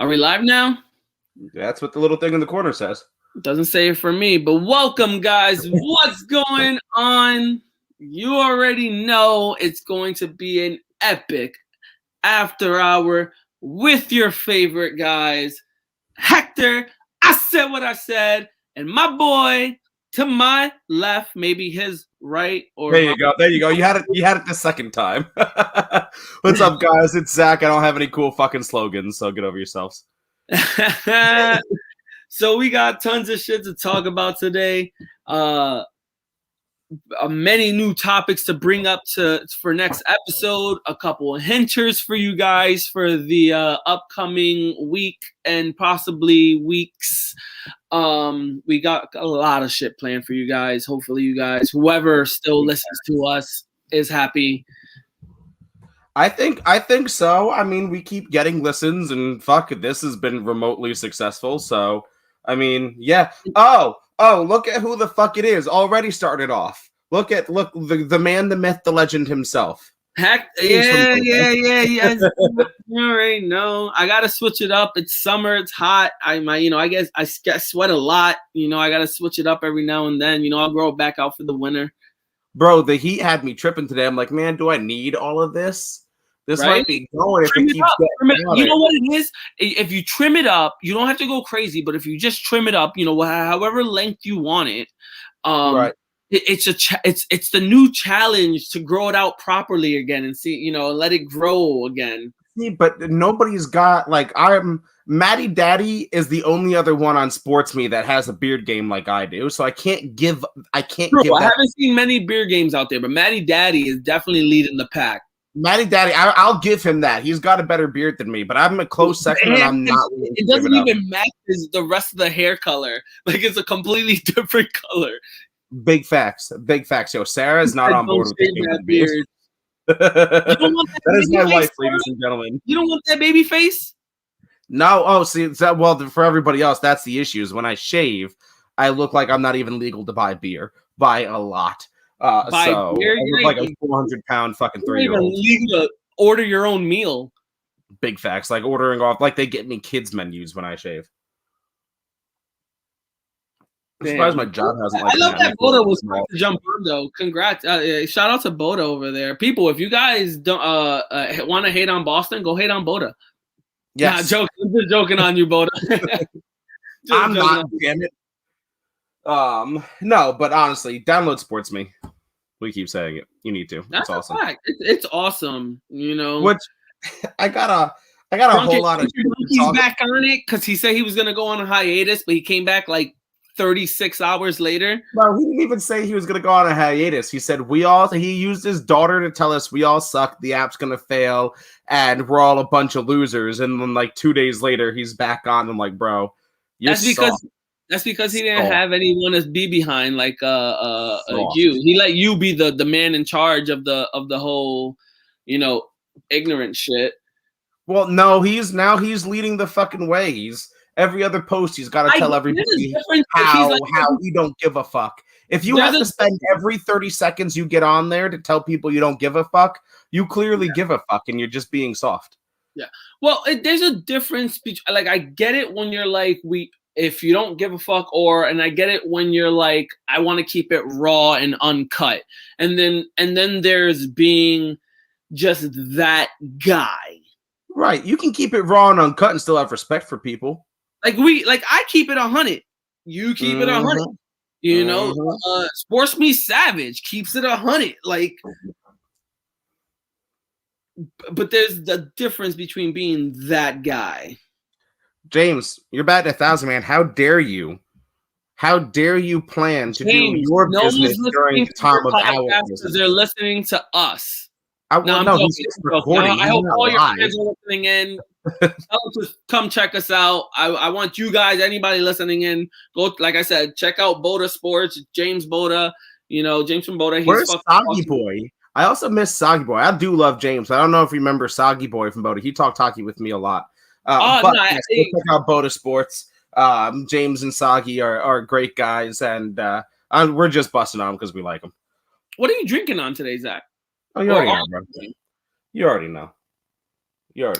Are we live now? That's what the little thing in the corner says. Doesn't say it for me, but welcome, guys. What's going on? You already know it's going to be an epic after hour with your favorite guys. Hector, I said what I said, and my boy to my left, maybe his right or there you go. There you go. You had it the second time. What's up, guys? It's Zach. I don't have any cool fucking slogans, so get over yourselves. So we got tons of shit to talk about today. Many new topics to bring up for next episode. A couple of hinters for you guys for the upcoming week and possibly weeks. We got a lot of shit planned for you guys. Hopefully you guys, whoever still listens to us, is happy. I think so. I mean, we keep getting listens, and fuck, this has been remotely successful. So, I mean, yeah. Oh, look at who the fuck it is. Already started off. Look the man, the myth, the legend himself. Heck, yeah. All right, no, I gotta switch it up. It's summer, it's hot. I guess I sweat a lot. I gotta switch it up every now and then. I'll grow it back out for the winter. Bro, the heat had me tripping today. I'm like, man, do I need all of this? This might be going if it keeps getting. You know what it is? If you trim it up, you don't have to go crazy. But if you just trim it up, however length you want it, right. It's the new challenge to grow it out properly again and see, let it grow again. See, but nobody's got Matty Daddy is the only other one on Sports Me that has a beard game like I do, so I can't give. I haven't seen many beard games out there, but Matty Daddy is definitely leading the pack. Matty Daddy, I'll give him that. He's got a better beard than me, but I'm a close second, and I'm not. It doesn't even match the rest of the hair color. Like, it's a completely different color. Big facts. Yo, Sarah's not on board with the beard. That is my wife, ladies and gentlemen. You don't want that baby face? No. Oh, see, for everybody else, that's the issue. Is when I shave, I look like I'm not even legal to buy beer by a lot. So beer, I look like a 400-pound fucking 3-year-old. Legal to order your own meal. Big facts, like ordering off, like they get me kids menus when I shave. I'm surprised my job hasn't. I love that Boda was quick to jump on though. Congrats! Shout out to Boda over there. People, if you guys don't want to hate on Boston, go hate on Boda. Yes. I'm just joking on you, Boda. I'm not. Damn it. No, but honestly, download Sports Me. We keep saying it. You need to. That's awesome. Fact. It's awesome. Which I got a whole lot of. He's back on it because he said he was gonna go on a hiatus, but he came back like 36 hours later. No, he didn't even say he was gonna go on a hiatus. He said he used his daughter to tell us we all suck, the app's gonna fail, and we're all a bunch of losers. And then like 2 days later, he's back on. I'm like, bro, that's because he didn't have anyone to be behind like you. He let you be the man in charge of the whole, ignorant shit. Well, no, he's leading the fucking way. He's every other post he's got to tell everybody how we don't give a fuck. If you have to spend every 30 seconds you get on there to tell people you don't give a fuck, you clearly give a fuck and you're just being soft. Yeah. Well, there's a difference between I get it when you're like if you don't give a fuck, and I get it when you're like, I want to keep it raw and uncut. And then there's being just that guy. Right. You can keep it raw and uncut and still have respect for people. I keep it 100. You keep it 100. Sports Me Savage keeps it 100. But there's the difference between being that guy. James, you're batting 1,000, man. How dare you? How dare you plan to do your business during the time of our business? They're listening to us. I hope all your friends are listening in. Come check us out. I want you guys, anybody listening in, go, like I said, check out Boda Sports, James Boda, James from Boda. Where's Soggy Boy? I also miss Soggy Boy. I do love James. I don't know if you remember Soggy Boy from Boda. He talked hockey with me a lot. Check out Boda Sports. James and Soggy are great guys, and we're just busting on them because we like them. What are you drinking on today, Zach? Oh, you already know, bro. You already know.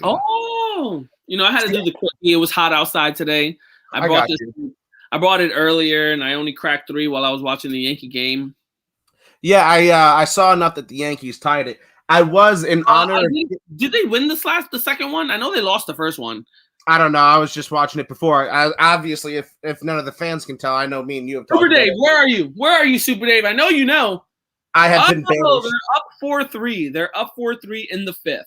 Oh, Oh, I had to do the quickie. It was hot outside today. I brought this. you. I brought it earlier, and I only cracked 3 while I was watching the Yankee game. Yeah, I saw enough that the Yankees tied it. I was in honor. Did they win the second one? I know they lost the first one. I don't know. I was just watching it before. Obviously, if none of the fans can tell, I know me and you have talked. Super Dave, where are you? Where are you, Super Dave? I know you know. I have been banished. They're up 4-3. They're up 4-3 in the 5th.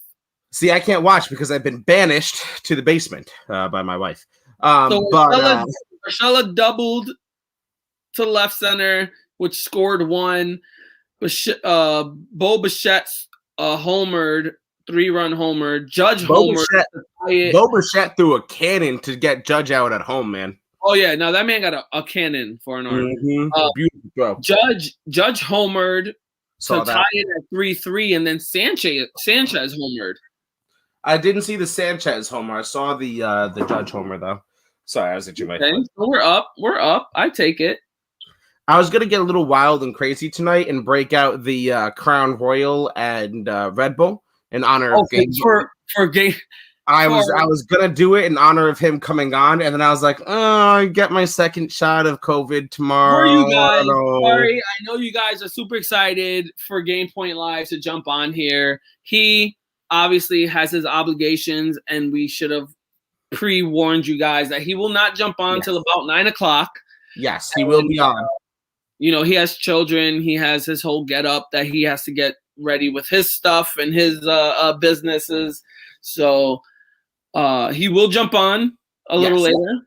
See, I can't watch because I've been banished to the basement by my wife. Urshela doubled to left center, which scored 1. Bo Bichette homered, 3-run homer. Judge homered. Bo Bichette threw a cannon to get Judge out at home, man. Oh yeah, now that man got a cannon for an arm. Beautiful throw. Judge homered to tie it at 3-3, and then Sanchez homered. I didn't see the Sanchez homer. I saw the Judge homer though. Sorry, I was at you. Okay, so we're up. I take it. I was gonna get a little wild and crazy tonight and break out the Crown Royal and Red Bull in honor of game. For game. I was gonna do it in honor of him coming on, and then I was like, "Oh, I get my second shot of COVID tomorrow." For you guys, sorry, I know you guys are super excited for Game Point Live to jump on here. He obviously has his obligations, and we should have pre-warned you guys that he will not jump on until about 9 o'clock. Yes, he will be on. He has children. He has his whole get-up that he has to get ready with his stuff and his businesses. So he will jump on a little later.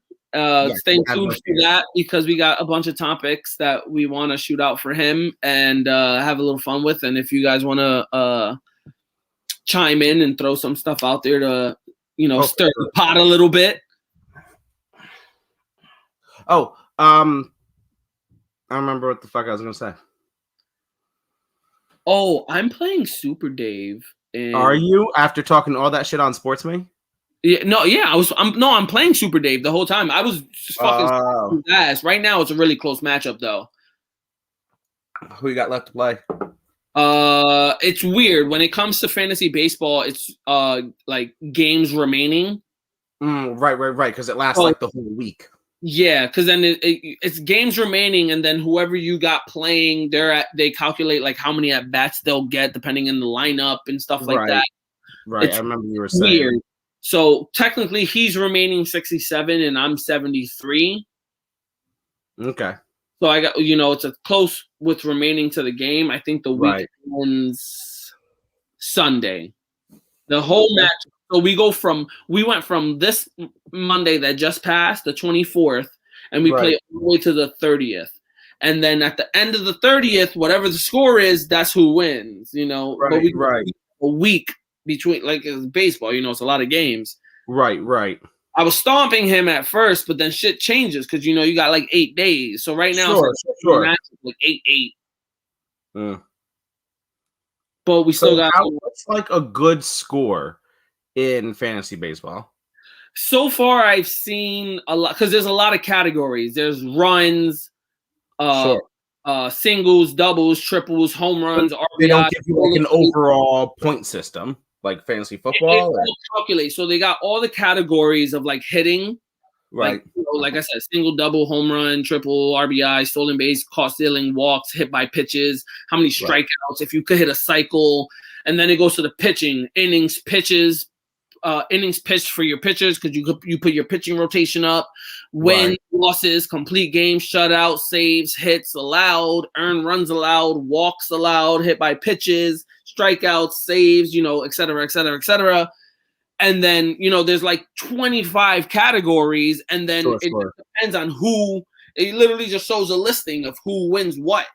Stay tuned for that because we got a bunch of topics that we want to shoot out for him and have a little fun with. And if you guys want to chime in and throw some stuff out there to, stir the pot a little bit. Oh, I remember what the fuck I was gonna say. Oh, I'm playing Super Dave. Are you after talking all that shit on Sportsme? Yeah, I'm playing Super Dave the whole time. I was just fucking ass. Right now, it's a really close matchup though. Who you got left to play? It's weird when it comes to fantasy baseball. It's like games remaining. Right. Because it lasts like the whole week. Yeah, because then it's games remaining, and then whoever you got playing, they calculate like how many at bats they'll get depending on the lineup and stuff like that. Right, I remember you were saying. Weird. So technically, he's remaining 67, and I'm 73. Okay. So I got it's a close with remaining to the game. I think the week ends Sunday. The whole match. So we went from this Monday that just passed, the 24th, and we played all the way to the 30th. And then at the end of the 30th, whatever the score is, that's who wins, But a week between, like it's baseball, it's a lot of games. Right. I was stomping him at first, but then shit changes because, you got like 8 days. So right now, it's like 8-8. But we still got. What's like a good score in fantasy baseball? So far, I've seen a lot because there's a lot of categories. There's runs, singles, doubles, triples, home runs. They don't give you like an overall point system like fantasy football. It calculates. So they got all the categories of like hitting, right? Like I said, single, double, home run, triple, RBI, stolen base, caught stealing, walks, hit by pitches, how many strikeouts, if you could hit a cycle, and then it goes to the pitching, innings, pitches. Innings pitched for your pitchers because you put your pitching rotation up, wins, losses, complete games, shutout, saves, hits allowed, earned runs allowed, walks allowed, hit by pitches, strikeouts, saves, et cetera, et cetera, et cetera. And then, there's like 25 categories, and then it depends on who. It literally just shows a listing of who wins what.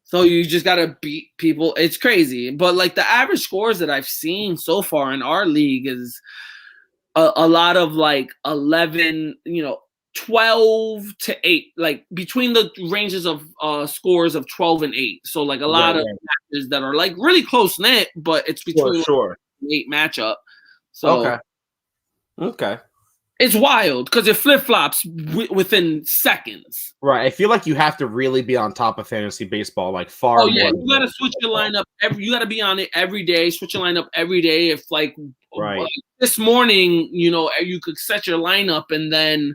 So you just got to beat people. It's crazy. But like the average scores that I've seen so far in our league is a lot of like 11, 12 to 8, like between the ranges of scores of 12 and 8. So like a lot of matches that are like really close knit, but it's between 8 matchup. So okay. It's wild because it flip-flops within seconds. Right. I feel like you have to really be on top of fantasy baseball, like far more. You got to switch your lineup. You got to be on it every day. Switch your lineup every day. If like Right. This morning, you could set your lineup, and then,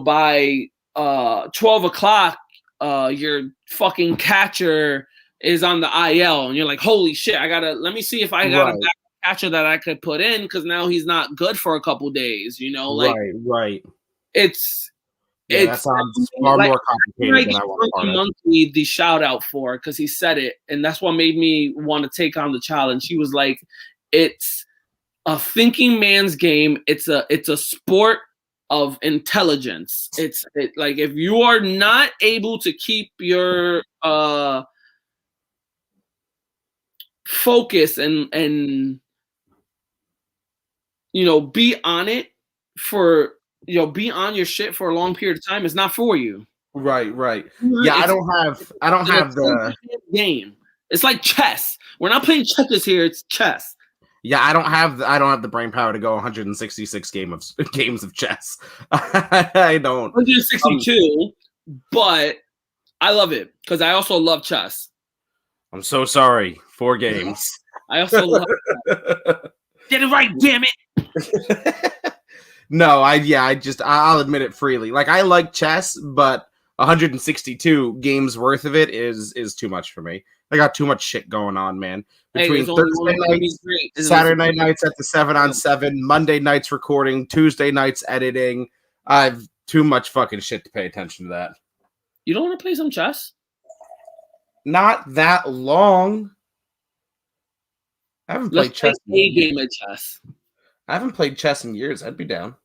by 12 o'clock, your fucking catcher is on the IL, and you're like, holy shit, let me see if I got a back catcher that I could put in, because now he's not good for a couple days, Right. It's that sounds far more complicated than I want to Monkey the shout out for, because he said it, and that's what made me want to take on the challenge. He was like, it's a thinking man's game. It's a sport of intelligence. Like, if you are not able to keep your focus and be on it for be on your shit for a long period of time, it's not for you. Right. Yeah, I don't have the game. It's like chess. We're not playing checkers here. It's chess. Yeah, I don't have the brain power to go 166 games of chess. I don't. 162, but I love it because I also love chess. I'm so sorry. 4 games. I also love it. Get it right, damn it. No, I'll admit it freely. Like, I like chess, but 162 games worth of it is too much for me. I got too much shit going on, man. Between Thursday nights, Saturday nights at the 7-on-7, Monday nights recording, Tuesday nights editing. I've too much fucking shit to pay attention to that. You don't want to play some chess? Not that long. I haven't played chess. A game of chess. I haven't played chess in years. I'd be down.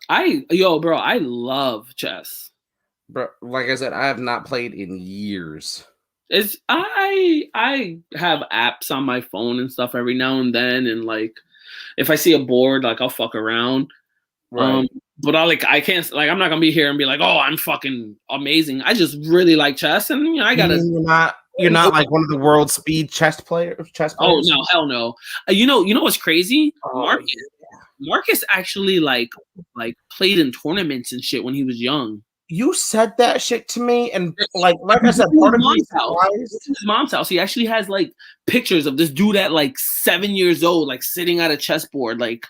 Bro, I love chess. Bro, like I said, I have not played in years. I have apps on my phone and stuff every now and then, and like if I see a board, like I'll fuck around. Right. But I can't, like, I'm not gonna be here and be like, oh, I'm fucking amazing. I just really like chess, and I gotta. You're not like one of the world speed chess players. Oh no, hell no. You know what's crazy? Marcus actually like played in tournaments and shit when he was young. You said that shit to me, and like I said, part of me is his mom's house. He actually has like pictures of this dude at like 7 years old, like sitting at a chessboard. Like,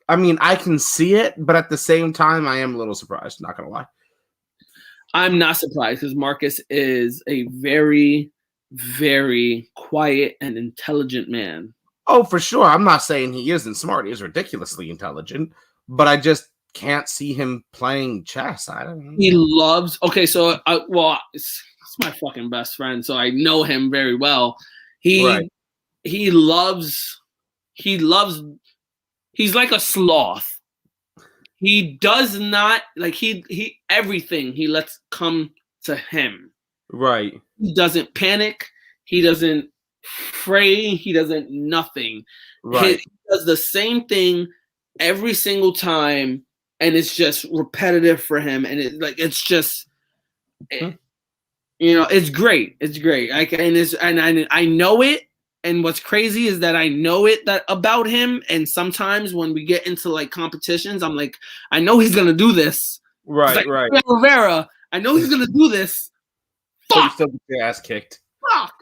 I mean, I can see it, but at the same time, I am a little surprised. Not gonna lie. I'm not surprised because Marcus is a very, very quiet and intelligent man. Oh, for sure. I'm not saying he isn't smart. He's ridiculously intelligent, but I just can't see him playing chess. I don't know. He loves. Okay, so it's my fucking best friend, so I know him very well. He loves. He's like a sloth. He does not like he everything he lets come to him. Right. He doesn't panic. He doesn't fray. He doesn't nothing. Right. He does the same thing every single time. And it's just repetitive for him, and it's just, it's great. It's great. I know it. And what's crazy is that I know it about him. And sometimes when we get into like competitions, I'm like, I know he's gonna do this. Right, like, right. Rivera, I know he's gonna do this. Fuck. You still get your ass kicked. Fuck.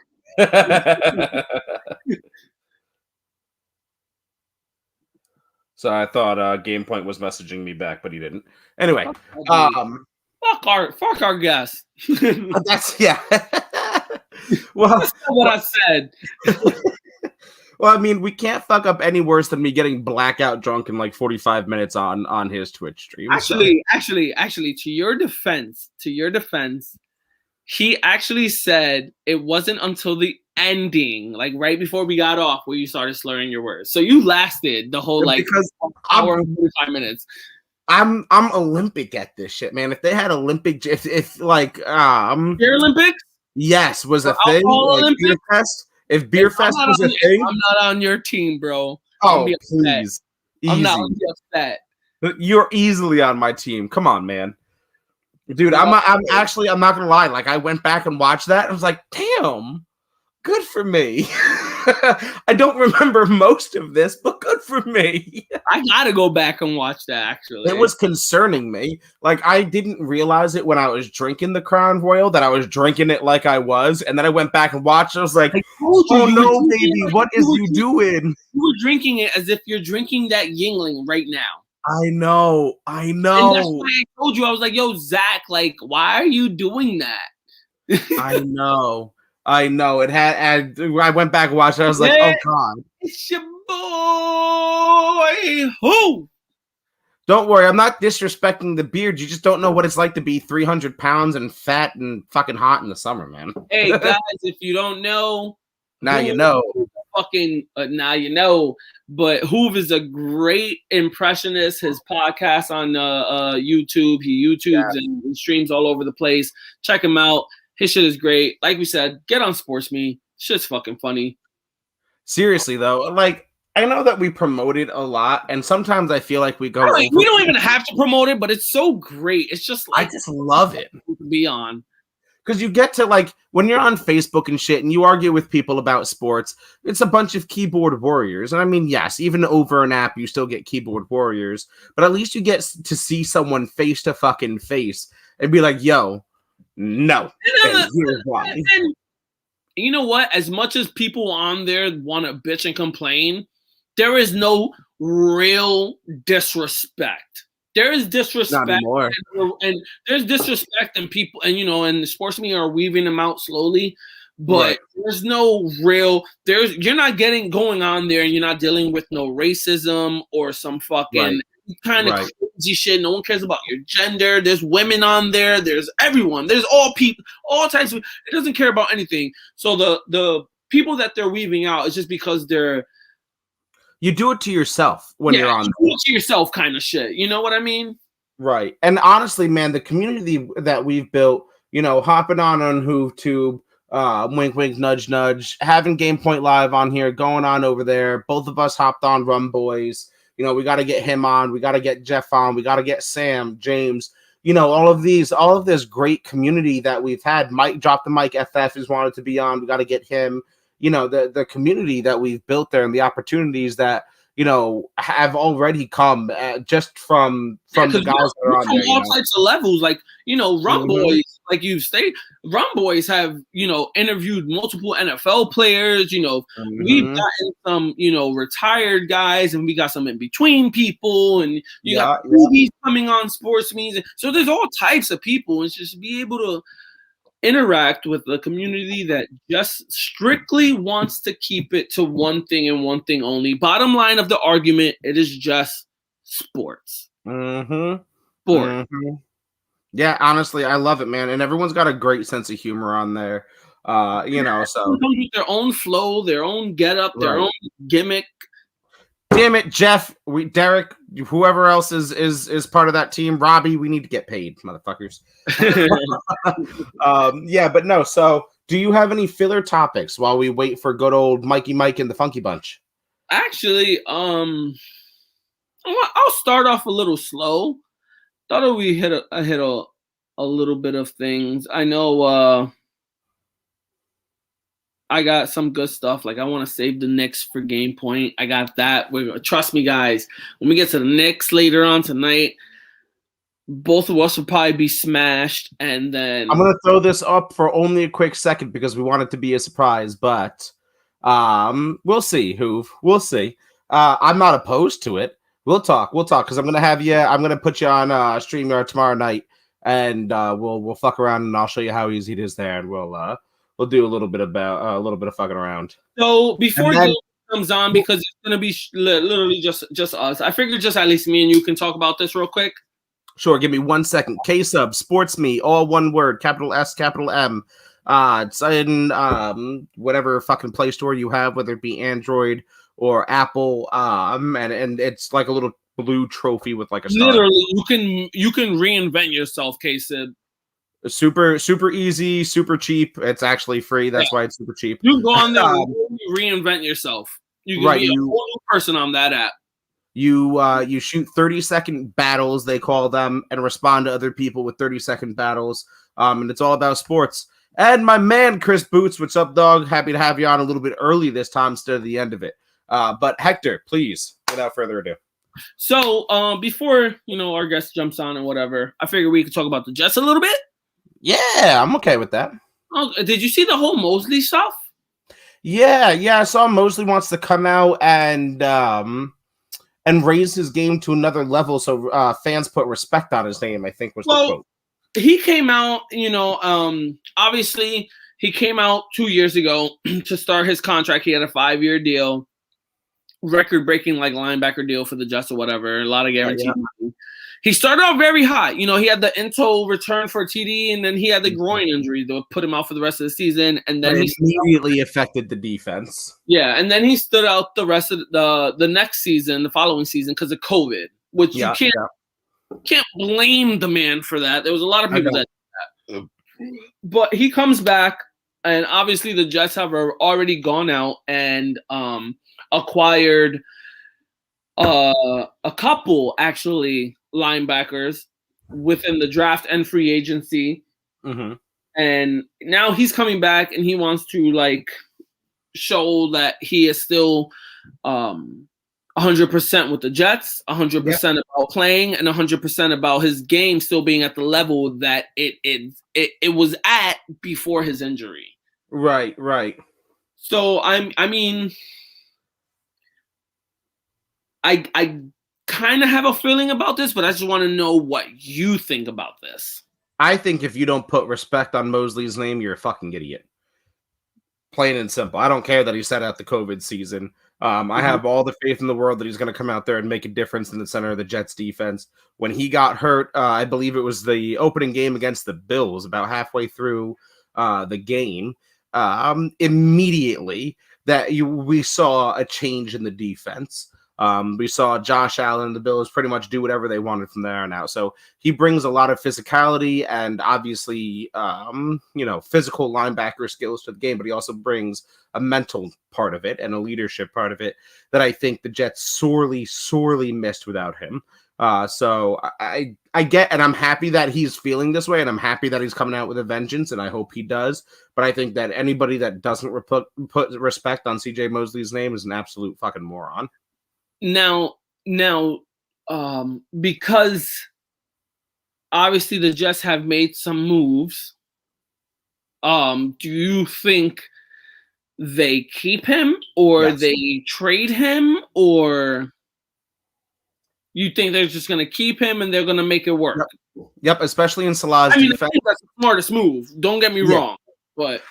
So I thought Game Point was messaging me back, but he didn't. Anyway, fuck our guest. That's well, that's not what I said. Well, I mean, we can't fuck up any worse than me getting blackout drunk in like 45 minutes on his Twitch stream. Actually, to your defense, he actually said it wasn't until the ending, like right before we got off, where you started slurring your words. So you lasted the whole hour and 45 minutes. I'm Olympic at this shit, man. If they had Olympic, if like Paralympics, yes, was a thing. Like beer fest. If beer fest was a thing, I'm not on your team, bro. Oh, please, I'm not upset. You're easily on my team. Come on, man. Dude, I'm not gonna lie. Like, I went back and watched that. And I was like, damn, good for me. I don't remember most of this, but good for me. I gotta go back and watch that. Actually, It was concerning me. Like, I didn't realize it when I was drinking the Crown Royal that I was drinking it like I was, and then I went back and watched. I was like, I told you, "Oh you were no, drinking baby, it like what is you doing?" you were drinking it as if you're drinking that Yingling right now. I know. And that's why I told you, I was like, yo, Zach, like, why are you doing that? I know. It had. I went back and watched it. I was like, Yeah, "Oh God." it's your boy. Who? Don't worry, I'm not disrespecting the beard. You just don't know what it's like to be 300 pounds and fat and fucking hot in the summer, man. Hey, guys, if you don't know, Now Hoove you know. fucking now you know. But Hoove is a great impressionist. His podcast on YouTube, he YouTubes and streams all over the place. Check him out. His shit is great. Like we said, get on Sports Me. Shit's fucking funny. Seriously though, like I know that we promote it a lot, and sometimes I feel like we go. We don't even have to promote it, but it's so great. It's just like I just love it to be on. because you get to like when you're on Facebook and shit, and you argue with people about sports. It's a bunch of keyboard warriors, and I mean, yes, even over an app, you still get keyboard warriors, but at least you get to see someone face to fucking face and be like, "Yo, no." And here's why. And you know what? As much as people on there want to bitch and complain, there is no real disrespect. There is disrespect, and there's disrespect, and people, and and the sportsmen are weaving them out slowly. But there's no real. You're not going on there, and you're not dealing with no racism or some fucking kind of crazy shit. No one cares about your gender. There's women on there. There's everyone. There's all people, all types of. It doesn't care about anything. So the people that they're weaving out is just because they're. You do it to yourself when you're on. You do it to yourself, kind of shit. You know what I mean? Right. And honestly, man, the community that we've built, hopping on HoovTube, wink, wink, nudge, nudge, having Game Point Live on here, going on over there. Both of us hopped on Rum Boys. We got to get him on. We got to get Jeff on. We got to get Sam, James. All of this great community that we've had. Mike, Drop the Mic FF is wanted to be on. We got to get him. The community that we've built there and the opportunities that have already come just from the guys that are on from there. All types of levels, like Rum Boys, like you've stated, Rum Boys have interviewed multiple NFL players. We've gotten some retired guys, and we got some in between people, and you got movies coming on sports means. So there's all types of people, and just be able to interact with a community that just strictly wants to keep it to one thing and one thing only. Bottom line of the argument, it is just sports. Sport. Yeah, honestly, I love it, man. And everyone's got a great sense of humor on there. So with their own flow, their own get up, their own gimmick. Damn it, Jeff, Derek, whoever else is part of that team, Robbie, we need to get paid, motherfuckers. But no. So, do you have any filler topics while we wait for good old Mikey Mike and the Funky Bunch? Actually, I'll start off a little slow. Thought we hit a little bit of things. I know. I got some good stuff. Like I want to save the Knicks for Game Point. I got that. Trust me, guys. When we get to the Knicks later on tonight, both of us will probably be smashed. And then I'm gonna throw this up for only a quick second because we want it to be a surprise. But we'll see, Hoove. We'll see. I'm not opposed to it. We'll talk because I'm gonna have you. I'm gonna put you on StreamYard tomorrow night, and we'll fuck around, and I'll show you how easy it is there, and we'll do a little bit of fucking around. So before Dylan comes on, because it's gonna be literally just us, I figured just at least me and you can talk about this real quick. Sure, give me 1 second. K-Sub, Sports Me, all one word, capital S, capital M. It's in whatever fucking Play Store you have, whether it be Android or Apple. And it's like a little blue trophy with like a star. Literally, you can reinvent yourself, K-Sub. Super easy, super cheap. It's actually free. That's why it's super cheap. You can go on there and reinvent yourself. You can be a whole new person on that app. You shoot 30-second battles, they call them, and respond to other people with 30-second battles. And it's all about sports. And my man, Chris Boots. What's up, dog? Happy to have you on a little bit early this time instead of the end of it. But Hector, please, without further ado. So, before our guest jumps on and whatever, I figured we could talk about the Jets a little bit. Yeah, I'm okay with that. Oh, did you see the whole Mosley stuff? Yeah. I saw Mosley wants to come out and raise his game to another level, so fans put respect on his name, I think was the quote. He came out, obviously he came out 2 years ago to start his contract. He had a 5-year deal, record-breaking like linebacker deal for the Jets or whatever, a lot of guaranteed money. He started out very hot. He had the Into return for a TD, and then he had the groin injury that put him out for the rest of the season. And then he immediately affected the defense. Yeah, and then he stood out the rest of the next season, the following season, because of COVID, which you can't blame the man for that. There was a lot of people that did that. But he comes back, and obviously the Jets have already gone out and acquired a couple, actually, linebackers within the draft and free agency. Mm-hmm. And now he's coming back, and he wants to, show that he is still 100% with the Jets, 100% about playing, and 100% about his game still being at the level that it was at before his injury. Right. So I kind of have a feeling about this, but I just want to know what you think about this. I think if you don't put respect on Mosley's name, you're a fucking idiot. Plain and simple. I don't care that he sat out the COVID season. I have all the faith in the world that he's going to come out there and make a difference in the center of the Jets defense. When he got hurt, I believe it was the opening game against the Bills, about halfway through the game, immediately we saw a change in the defense. We saw Josh Allen and the Bills pretty much do whatever they wanted from there on out. So he brings a lot of physicality and obviously, physical linebacker skills to the game, but he also brings a mental part of it and a leadership part of it that I think the Jets sorely, sorely missed without him. So I get, and I'm happy that he's feeling this way, and I'm happy that he's coming out with a vengeance, and I hope he does. But I think that anybody that doesn't put respect on CJ Mosley's name is an absolute fucking moron. Now, because obviously the Jets have made some moves, do you think they keep him or they trade him, or you think they're just going to keep him and they're going to make it work? Yep, especially in Salah's defense. I think that's the smartest move. Don't get me wrong, but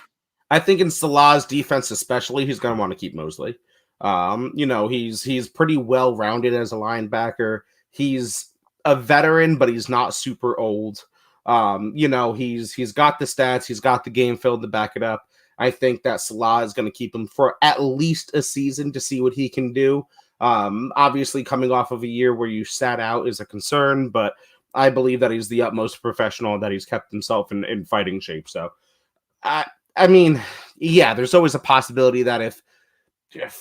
I think in Salah's defense especially, he's going to want to keep Mosley. He's pretty well rounded as a linebacker. He's a veteran, but he's not super old. He's got the stats, he's got the game film to back it up. I think that Salah is going to keep him for at least a season to see what he can do. Obviously, coming off of a year where you sat out is a concern, but I believe that he's the utmost professional, that he's kept himself in fighting shape. So, there's always a possibility that if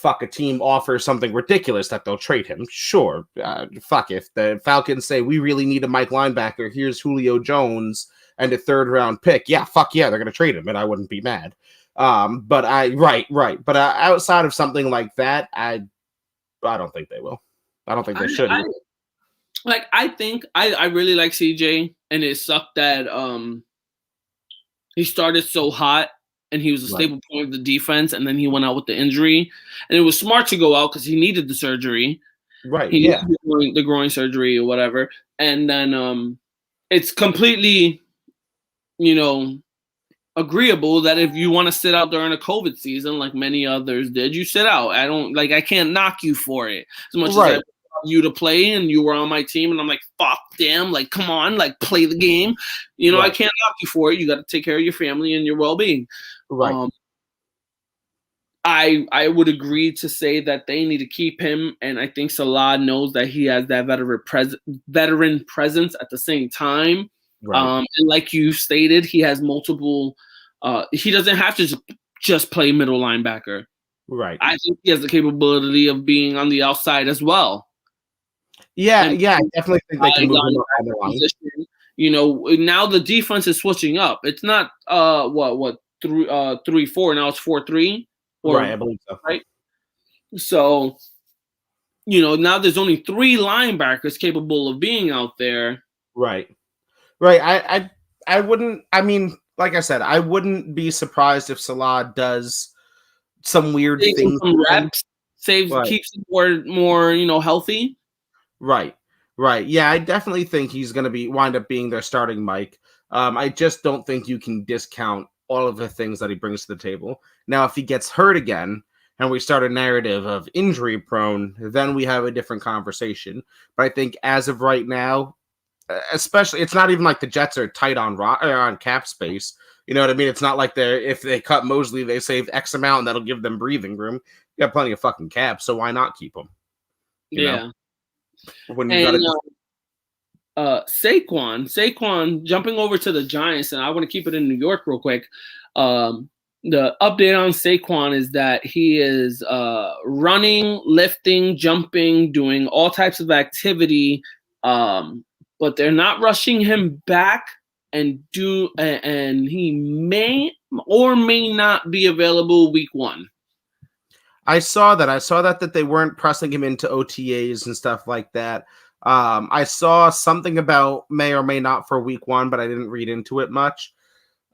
a team offers something ridiculous that they'll trade him. Sure. If the Falcons say we really need a Mike linebacker, here's Julio Jones and a 3rd-round pick. Yeah, they're going to trade him, and I wouldn't be mad. But outside of something like that, I don't think they will. I don't think they should. I really like CJ, and it sucked that he started so hot. And he was a stable point of the defense, and then he went out with the injury. And it was smart to go out because he needed the surgery. Right, he needed the groin surgery or whatever. And then it's completely, agreeable that if you want to sit out during a COVID season, like many others did, you sit out. I can't knock you for it. As much as I want you to play and you were on my team, and I'm like, fuck, damn, come on, play the game. I can't knock you for it. You got to take care of your family and your well-being. Right. I would agree to say that they need to keep him, and I think Salah knows that he has that veteran presence at the same time. Right. And like you stated, he has multiple. He doesn't have to just play middle linebacker. Right. I think he has the capability of being on the outside as well. Yeah, I definitely think they can move him on the line. Now the defense is switching up. It's not 3-4. Now it's 4-3. Right, I believe so. Right. So, now there's only 3 linebackers capable of being out there. Right. I wouldn't. I mean, like I said, I wouldn't be surprised if Salah does some weird things. Some reps, keeps the more healthy. Right. Yeah, I definitely think he's going to wind up being their starting Mike. I just don't think you can discount all of the things that he brings to the table. Now, if he gets hurt again and we start a narrative of injury prone, then we have a different conversation. But I think as of right now, especially, it's not even like the Jets are tight on cap space. You know what I mean? It's not like if they cut Mosley, they save X amount and that'll give them breathing room. You got plenty of fucking cap, so why not keep them? You know? When you Saquon jumping over to the Giants, and I want to keep it in New York real quick. The update on Saquon is that he is running, lifting, jumping, doing all types of activity, but they're not rushing him back, and he may or may not be available week 1. I saw that they weren't pressing him into OTAs and stuff like that. I saw something about may or may not for week 1, but I didn't read into it much.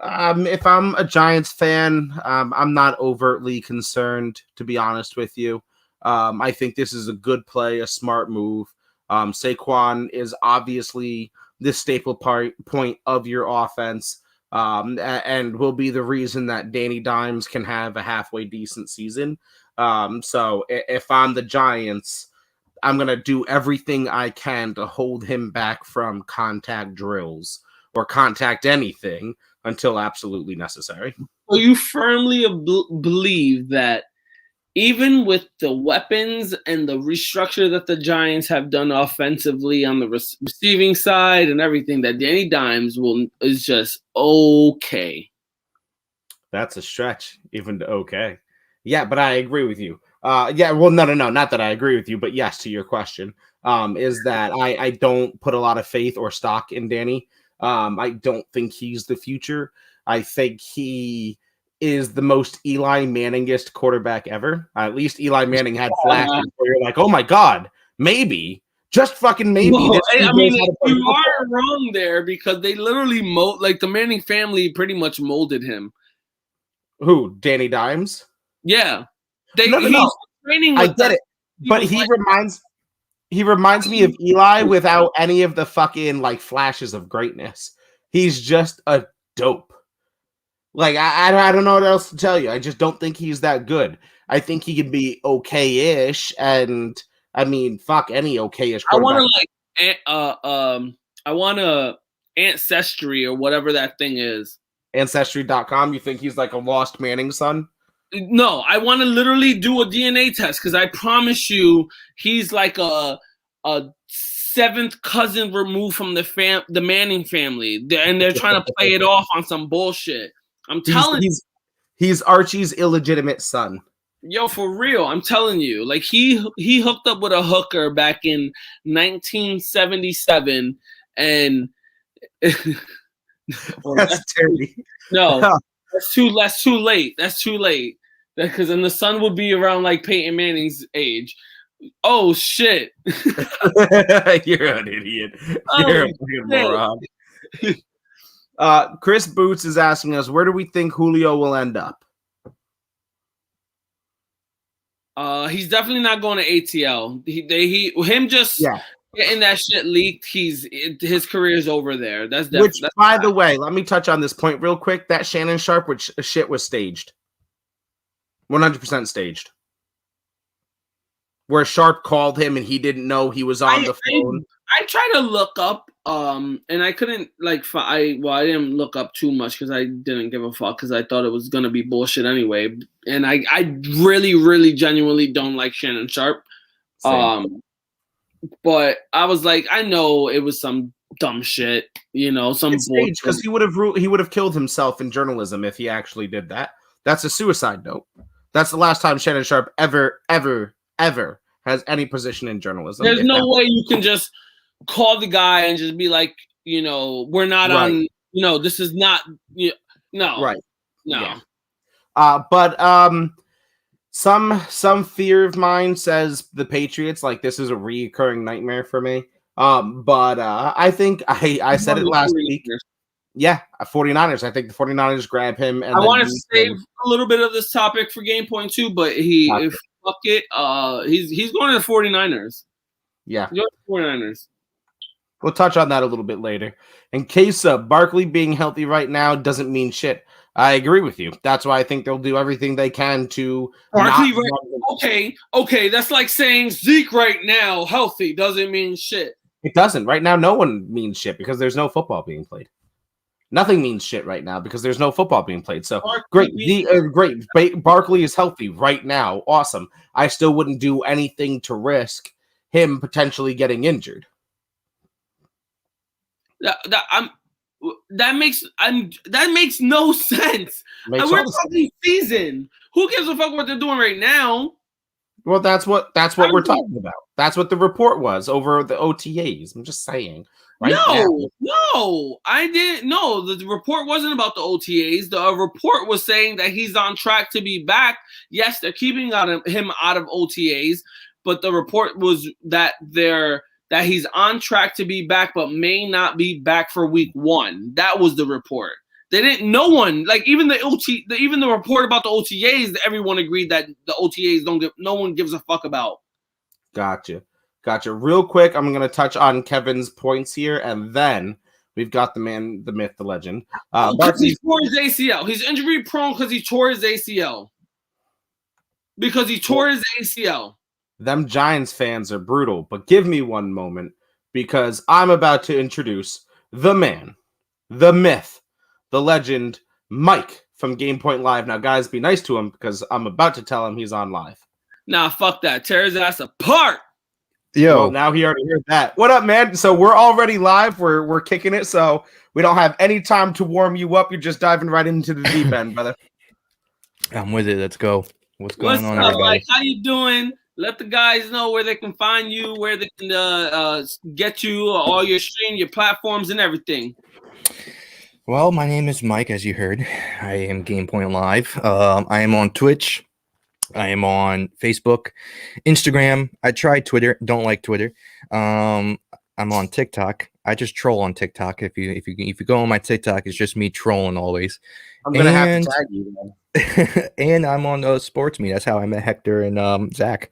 If I'm a Giants fan, I'm not overtly concerned, to be honest with you. I think this is a good play, a smart move. Saquon is obviously the staple point of your offense, and will be the reason that Danny Dimes can have a halfway decent season. So if I'm the Giants, I'm going to do everything I can to hold him back from contact drills or contact anything until absolutely necessary. So you firmly believe that even with the weapons and the restructure that the Giants have done offensively on the receiving side and everything, that Danny Dimes is just okay? That's a stretch, even to okay. Yeah, but I agree with you. No, not that I agree with you, but yes, to your question, is that I don't put a lot of faith or stock in Danny. I don't think he's the future. I think he is the most Eli Manningest quarterback ever. At least Eli Manning had flashes where you're like, oh my God, maybe. Just fucking maybe. Well, I mean, you are wrong there, because they literally the Manning family pretty much molded him. Who? Danny Dimes? Yeah. No. I get it. But he reminds me of Eli without any of the fucking flashes of greatness. He's just a dope. I don't know what else to tell you. I just don't think he's that good. I think he can be okay-ish, and I mean, fuck any okay-ish quarterback. I want to Ancestry or whatever that thing is. Ancestry.com. You think he's like a lost Manning son? No, I want to literally do a DNA test, because I promise you he's like a 7th cousin removed from the Manning family, and they're trying to play it off on some bullshit. I'm telling you. He's Archie's illegitimate son. Yo, for real, I'm telling you. He hooked up with a hooker back in 1977, and that's dirty. No, that's too late. That's too late. Because then the son would be around Peyton Manning's age. Oh shit! You're an idiot. You're a fucking moron. Chris Boots is asking us, where do we think Julio will end up? He's definitely not going to ATL. Getting that shit leaked. His career is over there. By the way, let me touch on this point real quick. That Shannon Sharp shit was staged. 100% staged. Where Sharp called him and he didn't know he was on the phone. I tried to look up, and I couldn't I didn't look up too much because I didn't give a fuck, because I thought it was gonna be bullshit anyway. And I really, really, genuinely don't like Shannon Sharp. Same. But I was like, I know it was some dumb shit, some bullshit. Because he would have killed himself in journalism if he actually did that. That's a suicide note. That's the last time Shannon Sharp ever has any position in journalism. There's no way you can just call the guy and just be like, we're not Right. on. This is not. No. Right. No. Yeah. But some fear of mine says the Patriots, like, this is a reoccurring nightmare for me. But I think I said it last week. Yeah, 49ers. I think the 49ers grab him, and I then want to use save him. a little bit of this topic for game point 2, but Gotcha. fuck it. He's going to the 49ers. Yeah. He's going to the 49ers. We'll touch on that a little bit later. In case Barkley being healthy right now doesn't mean shit. I agree with you. That's why I think they'll do everything they can to Barkley. Okay. That's like saying Zeke right now healthy doesn't mean shit. It doesn't. Right now, no one means shit because there's no football being played. Nothing means shit right now because there's no football being played. So great. Barkley is healthy right now. Awesome. I still wouldn't do anything to risk him potentially getting injured. That makes no sense. We're talking season. Who gives a fuck what they're doing right now? Well, that's what we're talking about. That's what the report was over the OTAs. I'm just saying. Right No, I didn't. No, the report wasn't about the OTAs. The report was saying that he's on track to be back. Yes, they're keeping him out of OTAs, but the report was that he's on track to be back, but may not be back for week 1. That was the report. They didn't. No one, like even even the report about the OTAs. Everyone agreed that the OTAs no one gives a fuck about. Gotcha. Real quick, I'm going to touch on Kevin's points here, and then we've got the man, the myth, the legend. He tore his ACL. He's injury prone because he tore his ACL. Them Giants fans are brutal, but give me one moment because I'm about to introduce the man, the myth, the legend, Mike from Game Point Live. Now, guys, be nice to him because I'm about to tell him he's on live. Nah, fuck that. Tear his ass apart. Yo, well, now he already heard that. What up, man? So we're already live. We're kicking it. So we don't have any time to warm you up. You're just diving right into the deep end, brother. I'm with it. Let's go. What's going on, everybody? Mike? How you doing? Let the guys know where they can find you, where they can get you, all your stream, your platforms, and everything. Well, my name is Mike, as you heard. I am Game Point Live. I am on Twitch. I am on Facebook, Instagram. I tried Twitter. Don't like Twitter. I'm on TikTok. I just troll on TikTok. If you go on my TikTok, it's just me trolling always. I'm gonna have to tag you, man. And I'm on Sports Me. That's how I met Hector and Zach.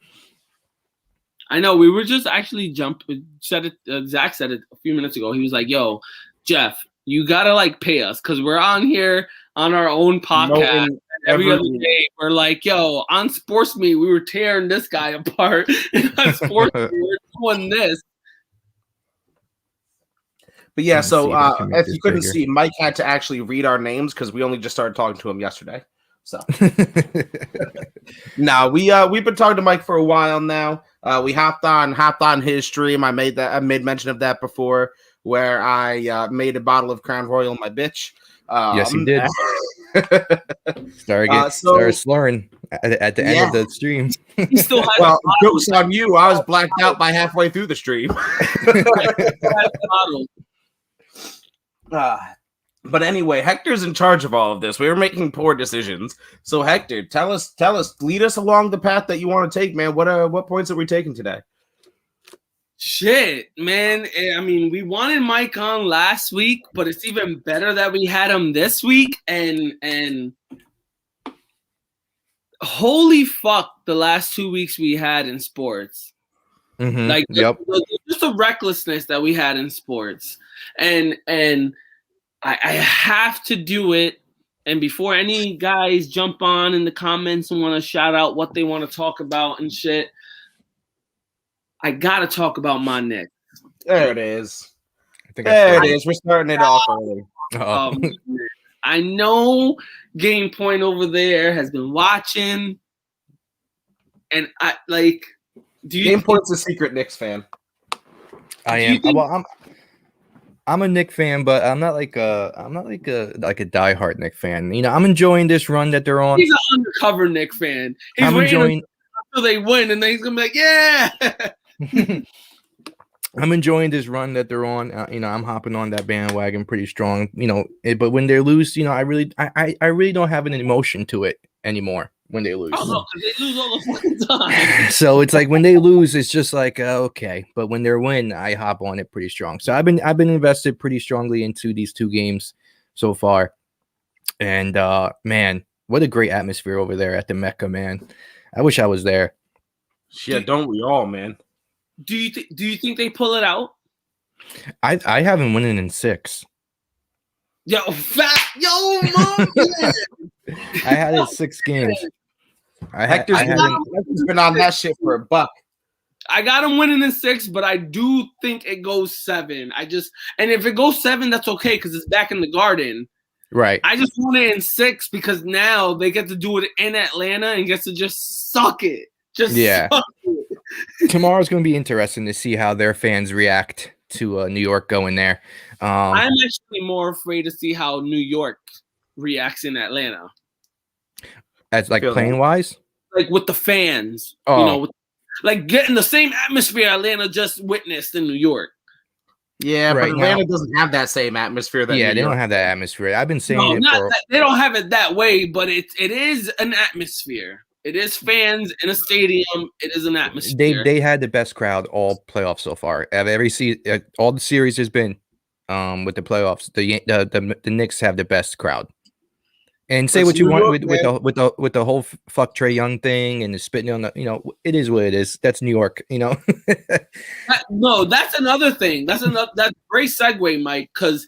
I know. We were just actually Zach said it a few minutes ago. He was like, "Yo, Jeff, you gotta pay us because we're on here on our own podcast." Every other day, we're like, yo, on Sports Me, we were tearing this guy apart. And on Sports Me, we're doing this. But yeah, so if you couldn't see, Mike had to actually read our names because we only just started talking to him yesterday. So now we've been talking to Mike for a while now. We hopped on his stream. I made mention of that before, where I made a bottle of Crown Royal my bitch. Yes, you did. Started slurring at the end of the stream. He still has well, jokes on you. I was blacked out by halfway through the stream. But anyway, Hector's in charge of all of this. We were making poor decisions. So Hector, tell us, lead us along the path that you want to take, man. What points are we taking today? Shit, man. I mean, we wanted Mike on last week, but it's even better that we had him this week. And holy fuck, the last 2 weeks we had in sports. Mm-hmm. Just the recklessness that we had in sports. And I have to do it. And before any guys jump on in the comments and want to shout out what they want to talk about and shit, I gotta talk about my Knicks. There it is. There it is. We're starting it off early. I know Game Point over there has been watching, and Game Point's a secret Knicks fan. I am. Well, I'm a Knicks fan, but I'm not like a diehard Knicks fan. You know, I'm enjoying this run that they're on. He's an undercover Knicks fan. He's waiting until they win, and then he's gonna be like, yeah. I'm enjoying this run that they're on. I'm hopping on that bandwagon pretty strong. But when they lose, I really don't have an emotion to it anymore when they lose. Oh no, because they lose all the fucking time. So it's like when they lose, it's just like okay. But when they win, I hop on it pretty strong. So I've been invested pretty strongly into these 2 games so far. And man, what a great atmosphere over there at the Mecca, man. I wish I was there. Yeah, don't we all, man? Do you think they pull it out? I haven't won it in 6. Yo, mom. I had it 6 games. Hector's been on that shit for a buck. I got him winning in 6, but I do think it goes 7. And if it goes 7, that's okay because it's back in the Garden. Right. I just want it in 6 because now they get to do it in Atlanta and gets to just suck it. Suck it. Tomorrow's going to be interesting to see how their fans react to New York going there. I'm actually more afraid to see how New York reacts in Atlanta. As like playing wise? Like with the fans. Oh. Like getting the same atmosphere Atlanta just witnessed in New York. Yeah, right, but Atlanta doesn't have that same atmosphere. They don't have that atmosphere. I've been saying they don't have it that way, but it is an atmosphere. It is fans in a stadium. It is an atmosphere. They had the best crowd all playoffs so far. All the series has been with the playoffs. The Knicks have the best crowd. And say what you want with the whole fuck Trae Young thing and the spitting on the it is what it is. That's New York, No, that's another thing. That's great segue, Mike, because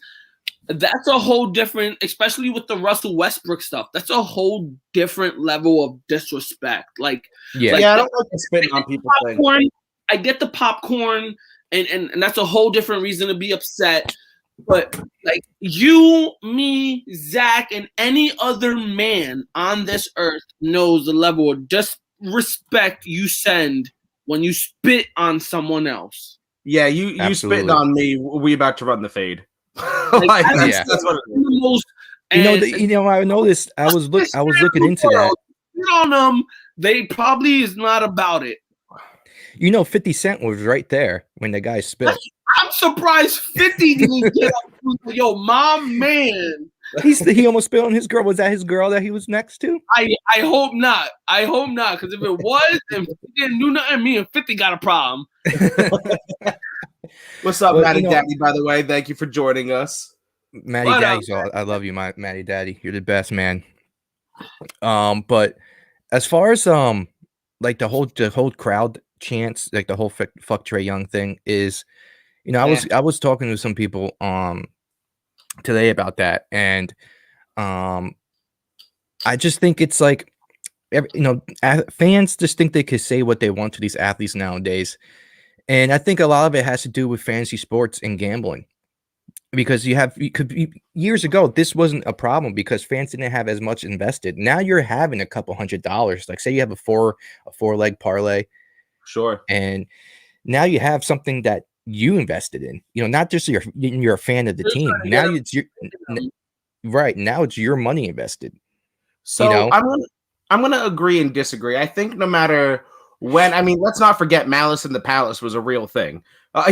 that's a whole different, especially with the Russell Westbrook stuff. That's a whole different level of disrespect. I don't like the spitting on people thing. I get the popcorn, and that's a whole different reason to be upset. But like you, me, Zach, and any other man on this earth knows the level of disrespect you send when you spit on someone else. Yeah, you spitting on me. We about to run the fade. That's what it is. I noticed. I was looking into that. On them, they probably is not about it. 50 Cent was right there when the guy spit. I'm surprised 50 didn't get up. Yo, my man. He almost spit on his girl. Was that his girl that he was next to? I hope not. I hope not. Because if it was, and 50 didn't do nothing, me and 50 got a problem. What's up, Matty Daddy, by the way? Thank you for joining us. Matty Daddy, I love you, Matty Daddy. You're the best, man. But as far as like the whole crowd chants, like the whole fuck Trae Young thing is, I was talking to some people today about that, and I just think it's like fans just think they could say what they want to these athletes nowadays. And I think a lot of it has to do with fantasy sports and gambling, because years ago, this wasn't a problem because fans didn't have as much invested. Now you're having a couple $100, like say you have a four leg parlay. Sure. And now you have something that you invested in, not just you're a fan of the team. Now now it's your money invested. So I'm gonna agree and disagree. I think no matter when, let's not forget Malice in the Palace was a real thing.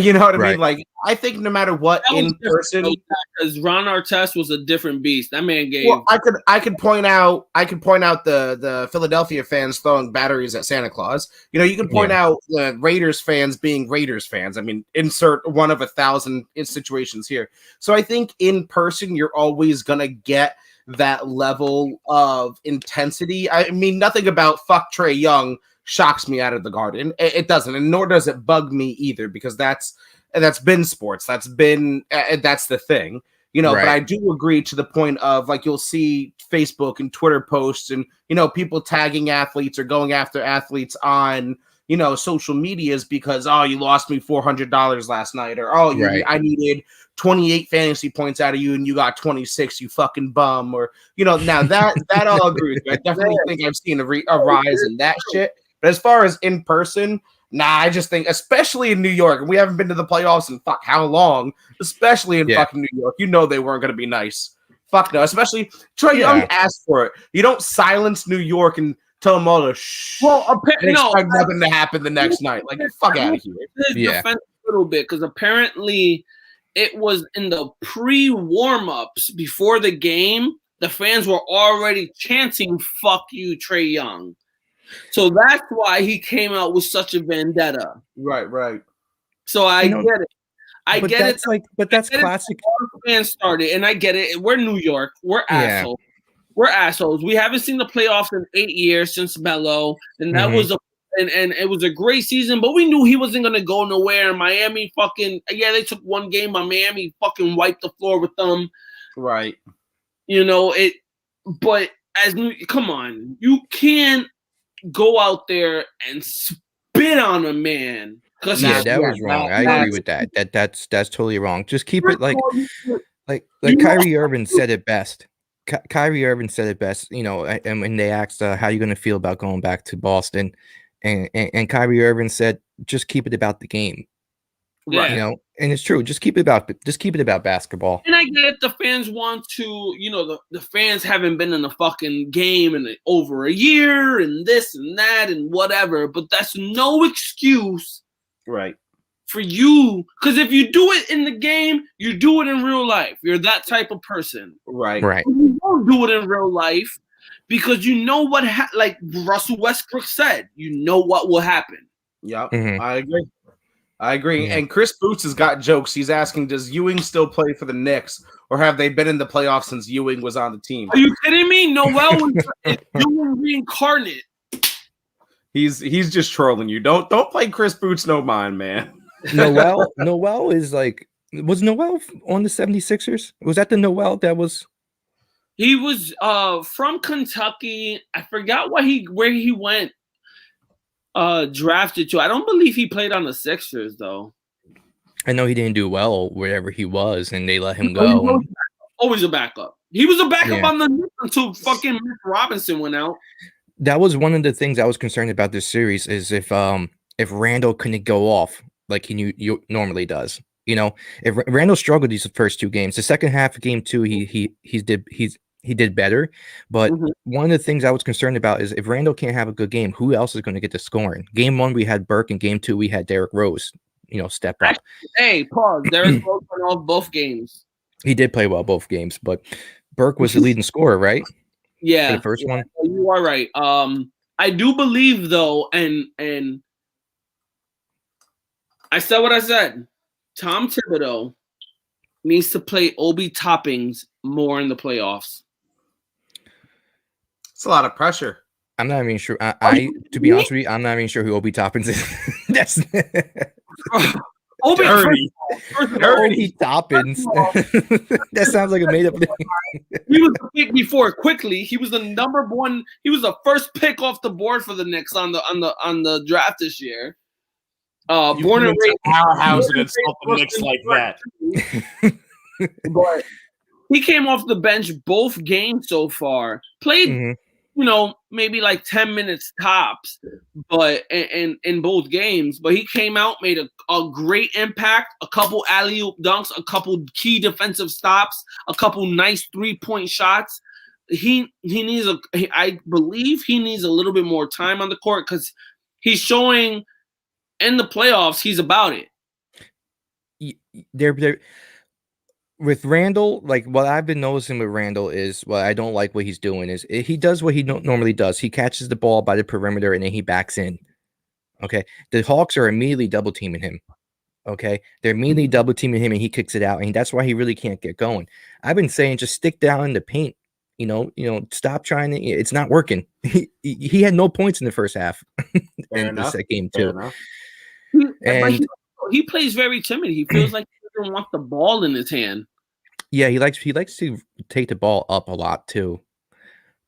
You know what I mean? Like, I think no matter what in person, because Ron Artest was a different beast. That man gave. Well, I could point out the Philadelphia fans throwing batteries at Santa Claus. You can point out the Raiders fans being Raiders fans. Insert one of 1,000 situations here. So I think in person, you're always gonna get that level of intensity. Nothing about fuck Trae Young shocks me out of the Garden. It doesn't, and nor does it bug me either, because that's been sports. That's the thing, Right. But I do agree to the point of, like, you'll see Facebook and Twitter posts and people tagging athletes or going after athletes on social medias because you lost me $400 last night, or I needed 28 fantasy points out of you and you got 26, you fucking bum, or now that I'll agree with you. I definitely think I've seen a rise in that shit. But as far as in person, I just think, especially in New York, and we haven't been to the playoffs in fuck how long, especially in fucking New York, they weren't going to be nice. Fuck no, especially Trae Young asked for it. You don't silence New York and tell them all to shh. Well, expect nothing to happen the next night. Like, fuck out of here. little bit because apparently it was in the pre-warm-ups before the game. The fans were already chanting "Fuck you, Trae Young," so that's why he came out with such a vendetta. Right. So I get it. I but get that's it. like, but that's classic. Fans started, and I get it. We're New York. We're Yeah. assholes. We're assholes. We haven't seen the playoffs in 8 years since Melo, and that was and it was a great season. But we knew he wasn't gonna go nowhere. Miami they took one game, but Miami fucking wiped the floor with them. Right. You know it. But come on, you can't go out there and spit on a man. Yeah, that was wrong. I agree with that. That's totally wrong. Just keep it like Kyrie Irving said it best. Kyrie Irving said it best. You know, and when they asked how are you going to feel about going back to Boston, and Kyrie Irving said, just keep it about the game. Right. You know, and it's true. Just keep it about basketball. And I get the fans want to, you know, the fans haven't been in a fucking game in over a year and this and that and whatever, but that's no excuse. Right. For you, because if you do it in the game, you do it in real life. You're that type of person. Right. You don't do it in real life because you know what, like Russell Westbrook said, you know what will happen. Yep. Mm-hmm. I agree. Yeah. And Chris Boots has got jokes. He's asking, does Ewing still play for the Knicks, or have they been in the playoffs since Ewing was on the team? Are you kidding me? Noel was Ewing reincarnate. He's just trolling you. Don't play Chris Boots no mind, man. Noel is like, was Noel on the 76ers? Was that the Noel that was? He was from Kentucky. I forgot where he went drafted to. I don't believe he played on the Sixers though. I know he didn't do well wherever he was, and they let him go. Always a backup. He was a backup on the Knicks until fucking Mitch Robinson went out. That was one of the things I was concerned about this series is if Randall couldn't go off like he normally does. You know, if Randall struggled these first two games, the second half of game two, he did better. But one of the things I was concerned about is if Randall can't have a good game, who else is going to get the scoring? Game one, we had Burke, and game two, we had Derrick Rose, you know, step up. Hey, pause. Derrick Rose went off both games. He did play well both games, but Burke was the leading scorer, right? Yeah. For the first one. You are right. I do believe though, and I said what I said. Tom Thibodeau needs to play Obi Toppings more in the playoffs. It's a lot of pressure. I'm not even sure. To be honest with you, I'm not even sure who Obi Toppins is. That's Obi Toppins. That sounds like a made up thing. He was the pick before quickly. He was the number one. He was the first pick off the board for the Knicks on the draft this year. Born and raised powerhouse and insult the Knicks like that. But he came off the bench both games so far. Played, you know, maybe like 10 minutes tops, but in both games. But he came out, made a great impact, a couple alley-oop dunks, a couple key defensive stops, a couple nice 3-point shots. I believe he needs a little bit more time on the court because he's showing in the playoffs he's about it. They're with Randall, like what I've been noticing with Randall is what I don't like what he's doing is he does what he normally does. He catches the ball by the perimeter and then he backs in. Okay. The Hawks are immediately double teaming him. Okay. They're immediately double teaming him and he kicks it out. And that's why he really can't get going. I've been saying just stick down in the paint. You know, stop trying to. It's not working. He had no points in the first half in this game too. And he plays very timid. He feels like he doesn't want the ball in his hand. Yeah, he likes to take the ball up a lot too.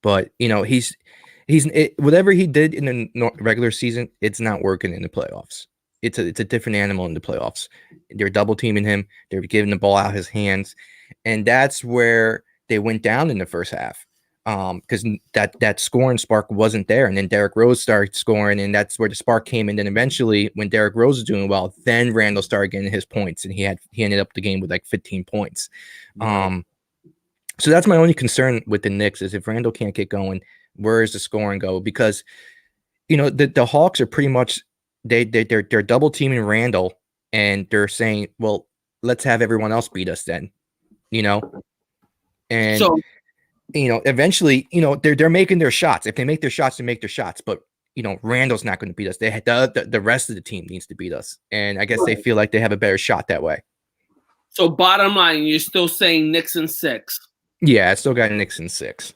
But you know, whatever he did in the regular season, it's not working in the playoffs. It's a different animal in the playoffs. They're double teaming him. They're giving the ball out his hands, and that's where they went down in the first half. Because that scoring spark wasn't there, and then Derrick Rose started scoring, and that's where the spark came. And then eventually, when Derrick Rose was doing well, then Randall started getting his points, and he ended up the game with like 15 points. So that's my only concern with the Knicks is if Randall can't get going, where does the scoring go? Because you know the Hawks are pretty much they're double teaming Randall and they're saying, well, let's have everyone else beat us then, and So eventually, they're making their shots. If they make their shots, they make their shots, but Randall's not going to beat us. The rest of the team needs to beat us, and I guess they feel like they have a better shot that way. So bottom line, you're still saying Knicks in 6. Yeah, I still got Knicks in 6.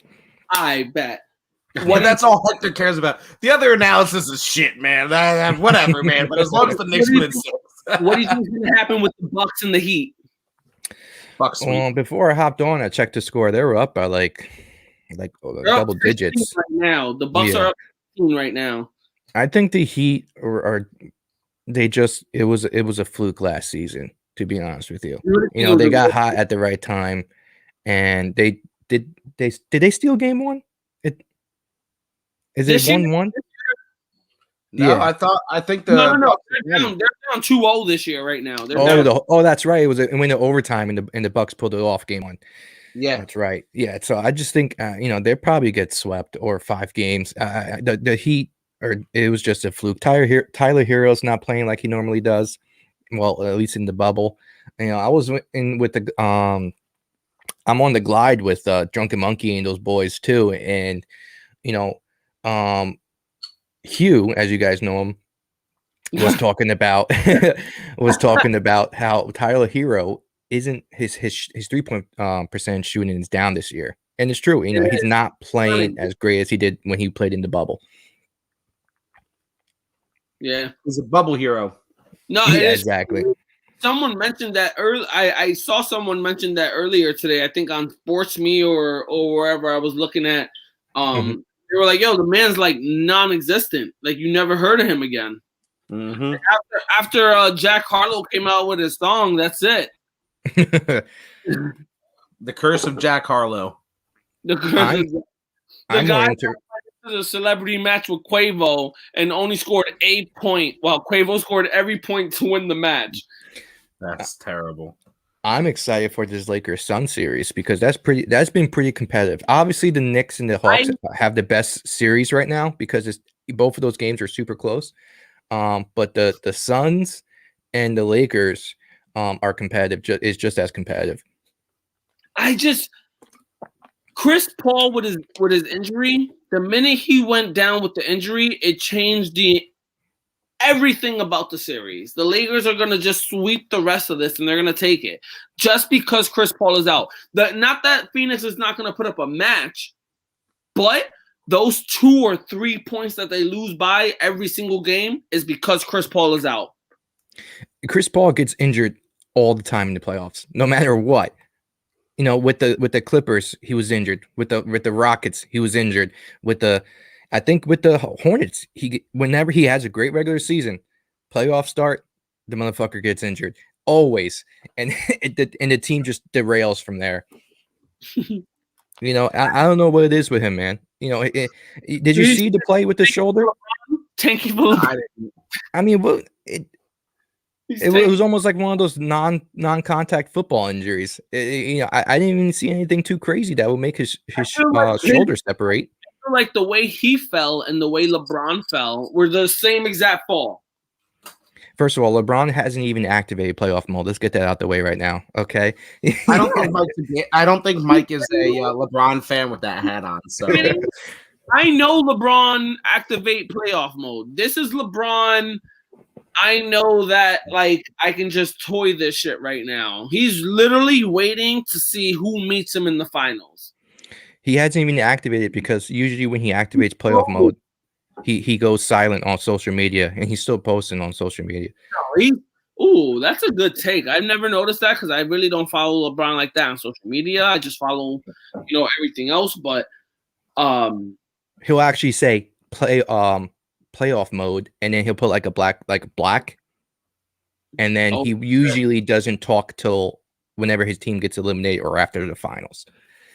I bet. Well, that's all Hector cares about. The other analysis is shit, man. Whatever, man. But as long as the Knicks win in 6. What do you think is going to happen with the Bucks and the Heat? Bucks sweep. Before I hopped on, I checked the score. They were up by like double digits right now. The Bucks are up 15 right now. I think the Heat are they just it was a fluke last season, to be honest with you. They got hot at the right time, and they steal game 1? Is it 1-1? No, I think the no. They're down 2-0 this year right now. That's right. It was a win in overtime, and the Bucks pulled it off game 1. Yeah, that's right. Yeah, so I just think they probably get swept or 5 games. The Heat, or it was just a fluke. Tyler Hero's not playing like he normally does. Well, at least in the bubble. I was in with the I'm on the glide with Drunken Monkey and those boys too, and Hugh, as you guys know him, was talking about how Tyler Hero isn't his 3-point percentage shooting is down this year, and it's true. He's not playing as great as he did when he played in the bubble. Yeah, he's a bubble hero. No, yeah, exactly. Someone mentioned that earlier. I saw someone mention that earlier today. I think on Sports Me or wherever I was looking at. They were like, "Yo, the man's like non-existent. Like you never heard of him again." Mm-hmm. After Jack Harlow came out with his song, that's it. The curse of Jack Harlow. The guy went to the celebrity match with Quavo and only scored 8 points, while Quavo scored every point to win the match. That's terrible. I'm excited for this Lakers Sun series because that's been pretty competitive. Obviously, the Knicks and the Hawks have the best series right now because both of those games are super close. But the Suns and the Lakers are competitive. Is just as competitive. Chris Paul with his injury. The minute he went down with the injury, it changed everything about the series. The Lakers are going to just sweep the rest of this, and they're going to take it just because Chris Paul is out. Not that Phoenix is not going to put up a match, but those 2 or 3 points that they lose by every single game is because Chris Paul is out. Chris Paul gets injured all the time in the playoffs, no matter what. With the Clippers, he was injured. With the Rockets, he was injured. I think with the Hornets, whenever he has a great regular season, playoff start, the motherfucker gets injured always, and the team just derails from there. I don't know what it is with him, man. Did you see the play with the shoulder? Thank you for. I mean, it was almost like one of those non-contact football injuries. I didn't even see anything too crazy that would make his shoulder separate. I feel like the way he fell and the way LeBron fell were the same exact fall. First of all, LeBron hasn't even activated playoff mode. Let's get that out the way right now, okay? I don't think Mike is a LeBron fan with that hat on. So I know LeBron activate playoff mode. This is LeBron. I know that I can just toy this shit right now. He's literally waiting to see who meets him in the finals. He hasn't even activated because usually when he activates playoff mode, he goes silent on social media, and he's still posting on social media. Ooh, that's a good take. I've never noticed that because I really don't follow LeBron like that on social media. I just follow, everything else. But he'll actually say playoff mode, and then he'll put like black, and then he usually doesn't talk till whenever his team gets eliminated or after the finals.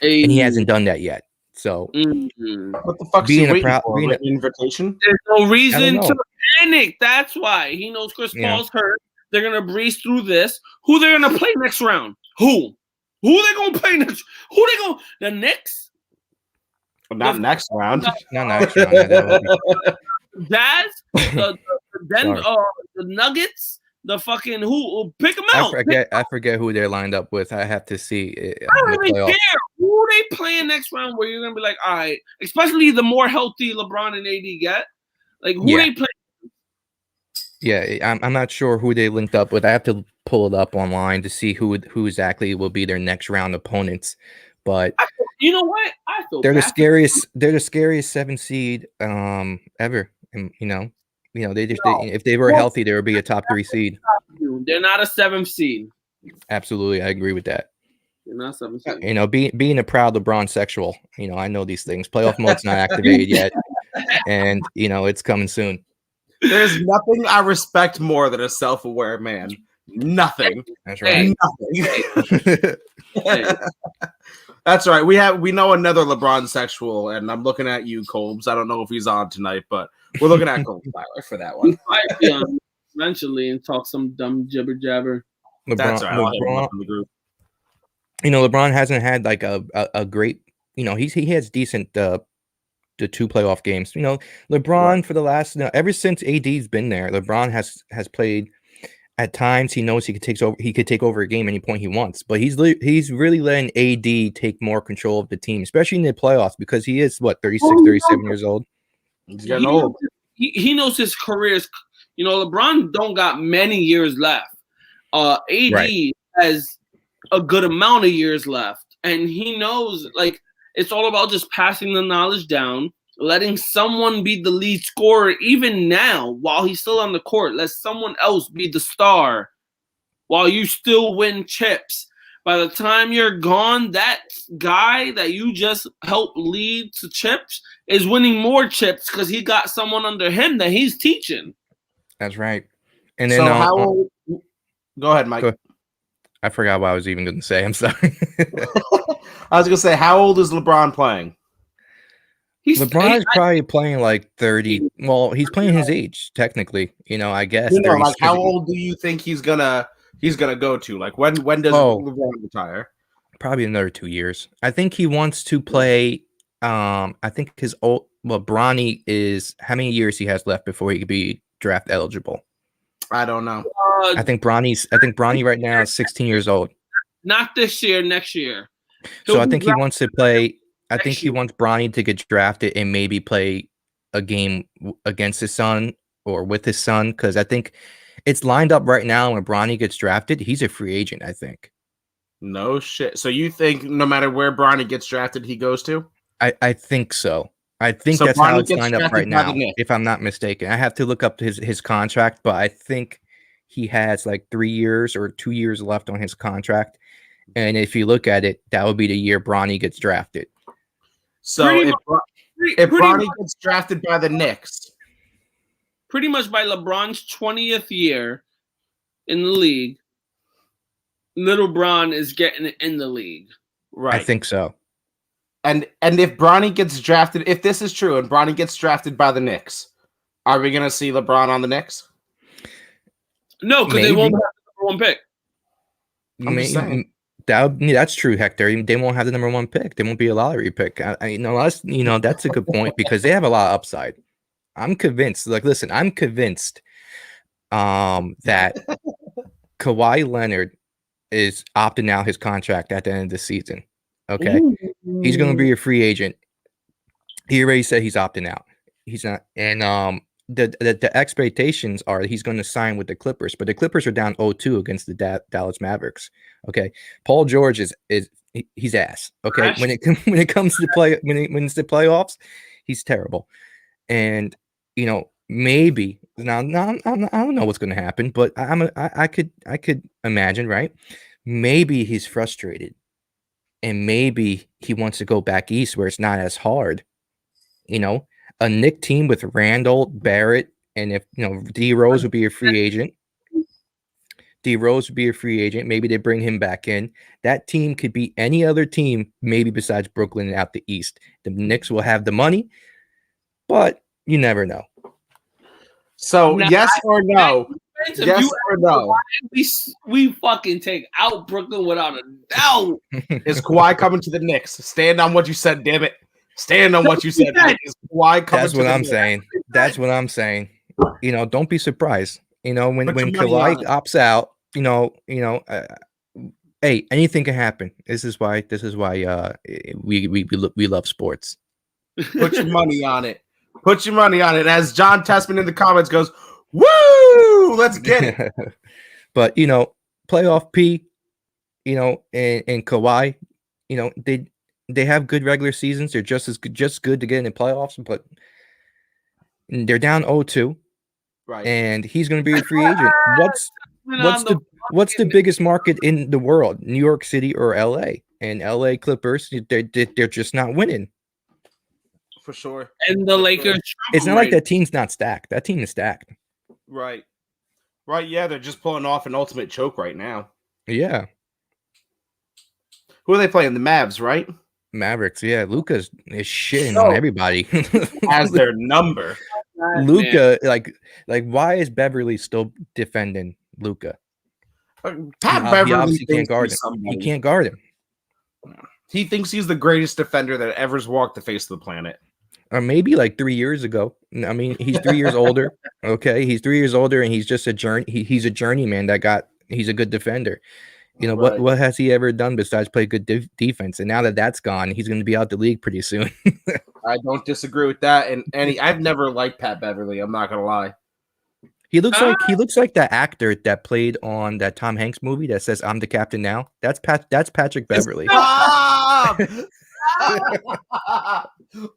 And he hasn't done that yet. So what the fuck's he waiting for? An invitation? There's no reason to panic. That's why he knows Chris Paul's hurt. They're gonna breeze through this. Who they're gonna play next round? Who they gonna play next? Who they gonna? The Knicks? Well, not next round. Not next round. Jazz, the Nuggets, the fucking who pick them out. I forget who they're lined up with. I have to see. I don't even care who they playing next round. Where you're gonna be like, all right, especially the more healthy LeBron and AD get, like who they play. Yeah, I'm not sure who they linked up with. I have to pull it up online to see who exactly will be their next round opponents. But you know what? I feel they're the scariest. They're the scariest 7 seed ever. And if they were healthy, they would be a top 3 seed. They're not a 7th seed. Absolutely, I agree with that. They're not 7th seed. You know, being a proud LeBron sexual, you know, I know these things. Playoff mode's not activated yet, and you know it's coming soon. There's nothing I respect more than a self-aware man. Nothing. That's right. Nothing. That's right. We know another LeBron sexual, and I'm looking at you, Colbs. I don't know if he's on tonight, but we're looking at Colbs Tyler for that one. Might be on eventually and talk some dumb jibber jabber. That's right. LeBron, you know, LeBron hasn't had like a great. You know, he has decent the 2 playoff games. You know, LeBron for the last ever since AD's been there, LeBron has played. At times, he knows he could take over a game any point he wants, but he's really letting AD take more control of the team, especially in the playoffs, because he is 36, 37 years old. He's getting old. He knows his career's. You know, LeBron don't got many years left. AD has a good amount of years left, and he knows like it's all about just passing the knowledge down. Letting someone be the lead scorer, even now, while he's still on the court. Let someone else be the star while you still win chips. By the time you're gone, that guy that you just helped lead to chips is winning more chips because he got someone under him that he's teaching. That's right. And then, so how old? Go ahead, Mike. I forgot what I was even going to say. I'm sorry. I was going to say, how old is LeBron playing? LeBron's probably playing like 30. Well, he's playing his age technically. You know, I guess. You know, like how old do you think he's gonna go to? Like when does LeBron retire? Probably another 2 years. I think he wants to play. I think Bronny is how many years he has left before he could be draft eligible. I don't know. I think Bronny right now is 16 years old. Not this year, next year. So I think he wants to play. I think he wants Bronny to get drafted and maybe play a game against his son or with his son, because I think it's lined up right now. When Bronny gets drafted, he's a free agent, I think. No shit. So you think no matter where Bronny gets drafted, he goes to? I think so. I think so that's how it's lined up right now, if I'm not mistaken. I have to look up his contract, but I think he has like 3 years or 2 years left on his contract. And if you look at it, that would be the year Bronny gets drafted. So if Bronny gets drafted by the Knicks, pretty much by LeBron's 20th year in the league, little Bron is getting in the league. Right. I think so. And if Bronny gets drafted, if this is true and Bronny gets drafted by the Knicks, are we going to see LeBron on the Knicks? No, because they won't have the number 1 pick. That's true, Hector. They won't have the number 1 pick. They won't be a lottery pick. That's a good point because they have a lot of upside. I'm convinced. Like, listen, I'm convinced that Kawhi Leonard is opting out his contract at the end of the season. Okay, he's going to be a free agent. He already said he's opting out. He's not, and the expectations are that he's going to sign with the Clippers, but the Clippers are down 0-2 against the Dallas Mavericks. Okay, Paul George he's ass. Okay, when it comes to when it's the playoffs, he's terrible. And you know, maybe now I don't know what's going to happen, but I could imagine, right? Maybe he's frustrated, and maybe he wants to go back east where it's not as hard. You know, a Knick team with Randall, Barrett, and if D Rose would be a free agent. Maybe they bring him back in. That team could be any other team, maybe besides Brooklyn out the East. The Knicks will have the money, but you never know. So yes or no? Yes or no? We fucking take out Brooklyn without a doubt. Is Kawhi coming to the Knicks? Stand on what you said, damn it. Stand on what you said. Is Kawhi coming That's what I'm saying. That's what I'm saying. You know, don't be surprised. You know, when Put your money Kawhi on it. opts out, hey, anything can happen. This is why we love sports. Put your money on it. Put your money on it. As John Testman in the comments goes, woo! Let's get it. But playoff P, and Kawhi, they have good regular seasons. They're just good to get in the playoffs, but they're down 0-2. Right. And he's going to be a free agent. What's the biggest market in the world? New York City or LA? And LA Clippers, they're just not winning. For sure. And the Lakers. It's not like that team's not stacked. That team is stacked. Right. Right. Yeah, they're just pulling off an ultimate choke right now. Yeah. Who are they playing? The Mavs, right? Mavericks. Yeah, Luka is shitting on everybody. As their number. Luka, like why is Beverly still defending Luka? Beverly he obviously can't guard him. He can't guard him. He thinks he's the greatest defender that ever's walked the face of the planet. Or maybe like 3 years ago. I mean, he's 3 years older. Okay, he's 3 years older, and he's just a journey. He's a journeyman he's a good defender. Right. What has he ever done besides play good defense? And now that that's gone, he's going to be out the league pretty soon. I don't disagree with that. And I've never liked Pat Beverly. I'm not gonna lie. He looks like that actor that played on that Tom Hanks movie that says "I'm the captain now." That's Patrick Beverly. Stop!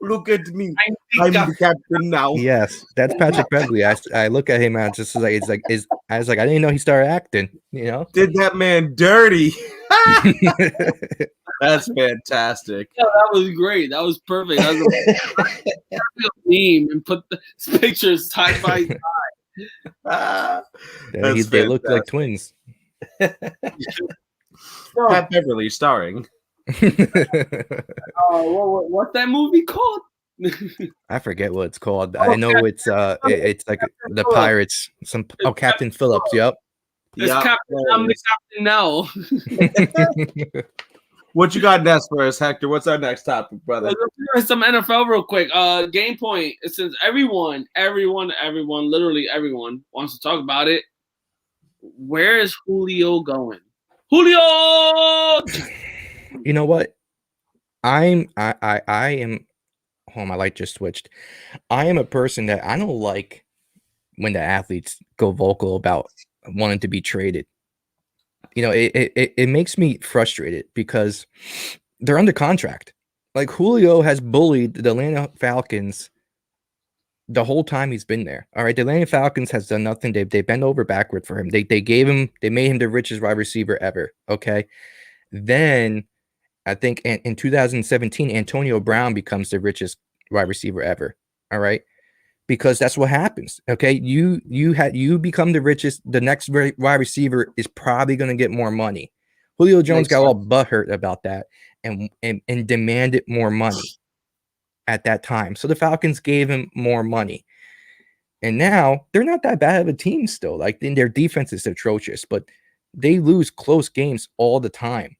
Look at me. I'm the captain now. Yes, that's Patrick Beverly. I look at him and just like I was like, I didn't know he started acting. Did that man dirty. That's fantastic. Yeah, that was great. That was perfect. That was a meme and put the pictures side by side. They look like twins. Pat Beverly starring. What's that movie called? I forget what it's called. I know it's like the Pirates. Captain Phillips. Yep. I'm the captain now. What you got next for us, Hector? What's our next topic, brother? Some NFL real quick. Game point. Since everyone, literally everyone wants to talk about it. Where is Julio going? Julio! You know what? I am. Oh, my light just switched. I am a person that I don't like when the athletes go vocal about wanting to be traded. It makes me frustrated because they're under contract. Like Julio has bullied the Atlanta Falcons the whole time he's been there. All right, the Atlanta Falcons has done nothing. They bent over backward for him. They made him the richest wide receiver ever. Okay, then I think in 2017, Antonio Brown becomes the richest wide receiver ever. All right. Because that's what happens. Okay. You become the richest. The next wide receiver is probably going to get more money. Julio Jones got all butthurt about that and demanded more money at that time. So the Falcons gave him more money. And now they're not that bad of a team still. Like their defense is atrocious, but they lose close games all the time.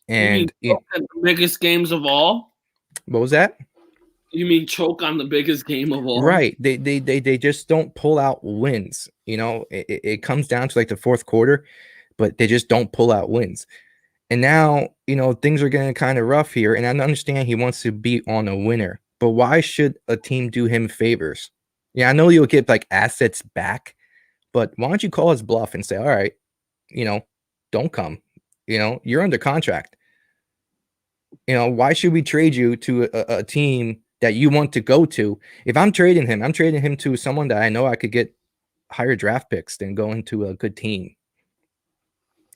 And the biggest games of all? What was that? You mean choke on the biggest game of all? Right. They just don't pull out wins. It comes down to like the fourth quarter, but they just don't pull out wins. And now, things are getting kind of rough here. And I understand he wants to be on a winner, but why should a team do him favors? Yeah, I know you'll get like assets back, but why don't you call his bluff and say, all right, don't come. You're under contract. Why should we trade you to a team that you want to go to? If I'm trading him to someone that I know I could get higher draft picks than going to a good team.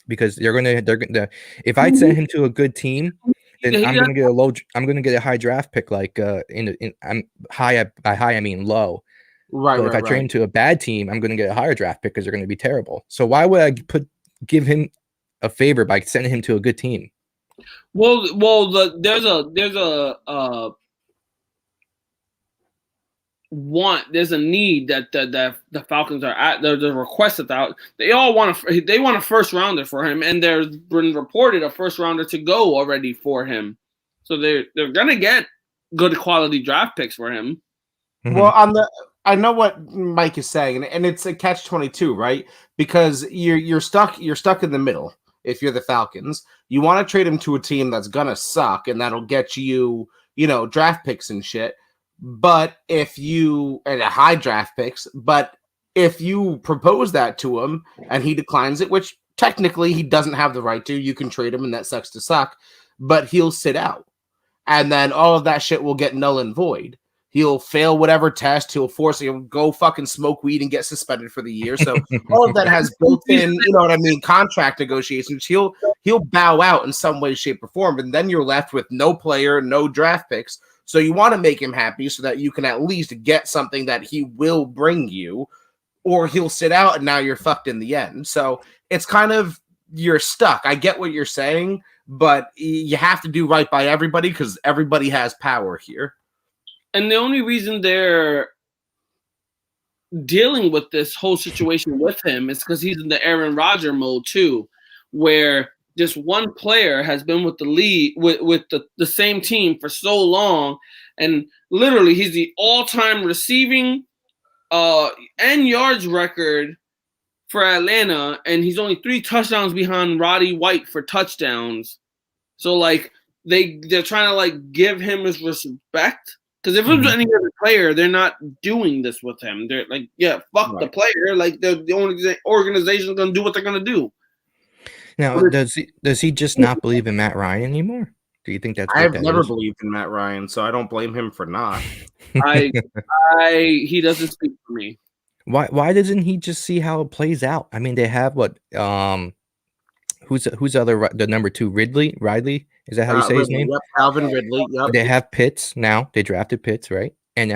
Because they're gonna if I send him to a good team, then I'm gonna get a high draft pick. Like I'm high by high I mean low. Right. But if I trade him to a bad team, I'm gonna get a higher draft pick because they're gonna be terrible. So why would I give him a favor by sending him to a good team? Well, there's a need that the Falcons are at. There's a request that they all want a first rounder for him, and there's been reported a first rounder to go already for him. So they're gonna get good quality draft picks for him. Mm-hmm. Well, I know what Mike is saying, and it's a catch-22, right? Because you're stuck in the middle. If you're the Falcons, you want to trade him to a team that's gonna suck and that'll get you, draft picks and shit. But if you and a high draft picks, but if you propose that to him and he declines it, which technically he doesn't have the right to, you can trade him, and that sucks to suck. But he'll sit out, and then all of that shit will get null and void. He'll fail whatever test. He'll go fucking smoke weed and get suspended for the year. So all of that has built-in, contract negotiations. He'll bow out in some way, shape, or form, and then you're left with no player, no draft picks. So you want to make him happy so that you can at least get something that he will bring you, or he'll sit out and now you're fucked in the end. So it's kind of, you're stuck. I get what you're saying, but you have to do right by everybody because everybody has power here. And the only reason they're dealing with this whole situation with him is because he's in the Aaron Rodgers mode too, where just one player has been with the league with the same team for so long, and literally he's the all-time receiving and yards record for Atlanta, and he's only 3 touchdowns behind Roddy White for touchdowns. So like they're trying to like give him his respect. Because if it was any other player, they're not doing this with him. They're like, yeah, fuck the player. Like the only organization's gonna do what they're gonna do. Now, does he just not believe in Matt Ryan anymore? Do you think that's? I've never believed in Matt Ryan, so I don't blame him for not. He doesn't speak for me. Why doesn't he just see how it plays out? I mean, they have what? Who's the number 2? Ridley? Is that how you say his name? Yep, Calvin Ridley. Yep. They have Pitts now. They drafted Pitts, right? And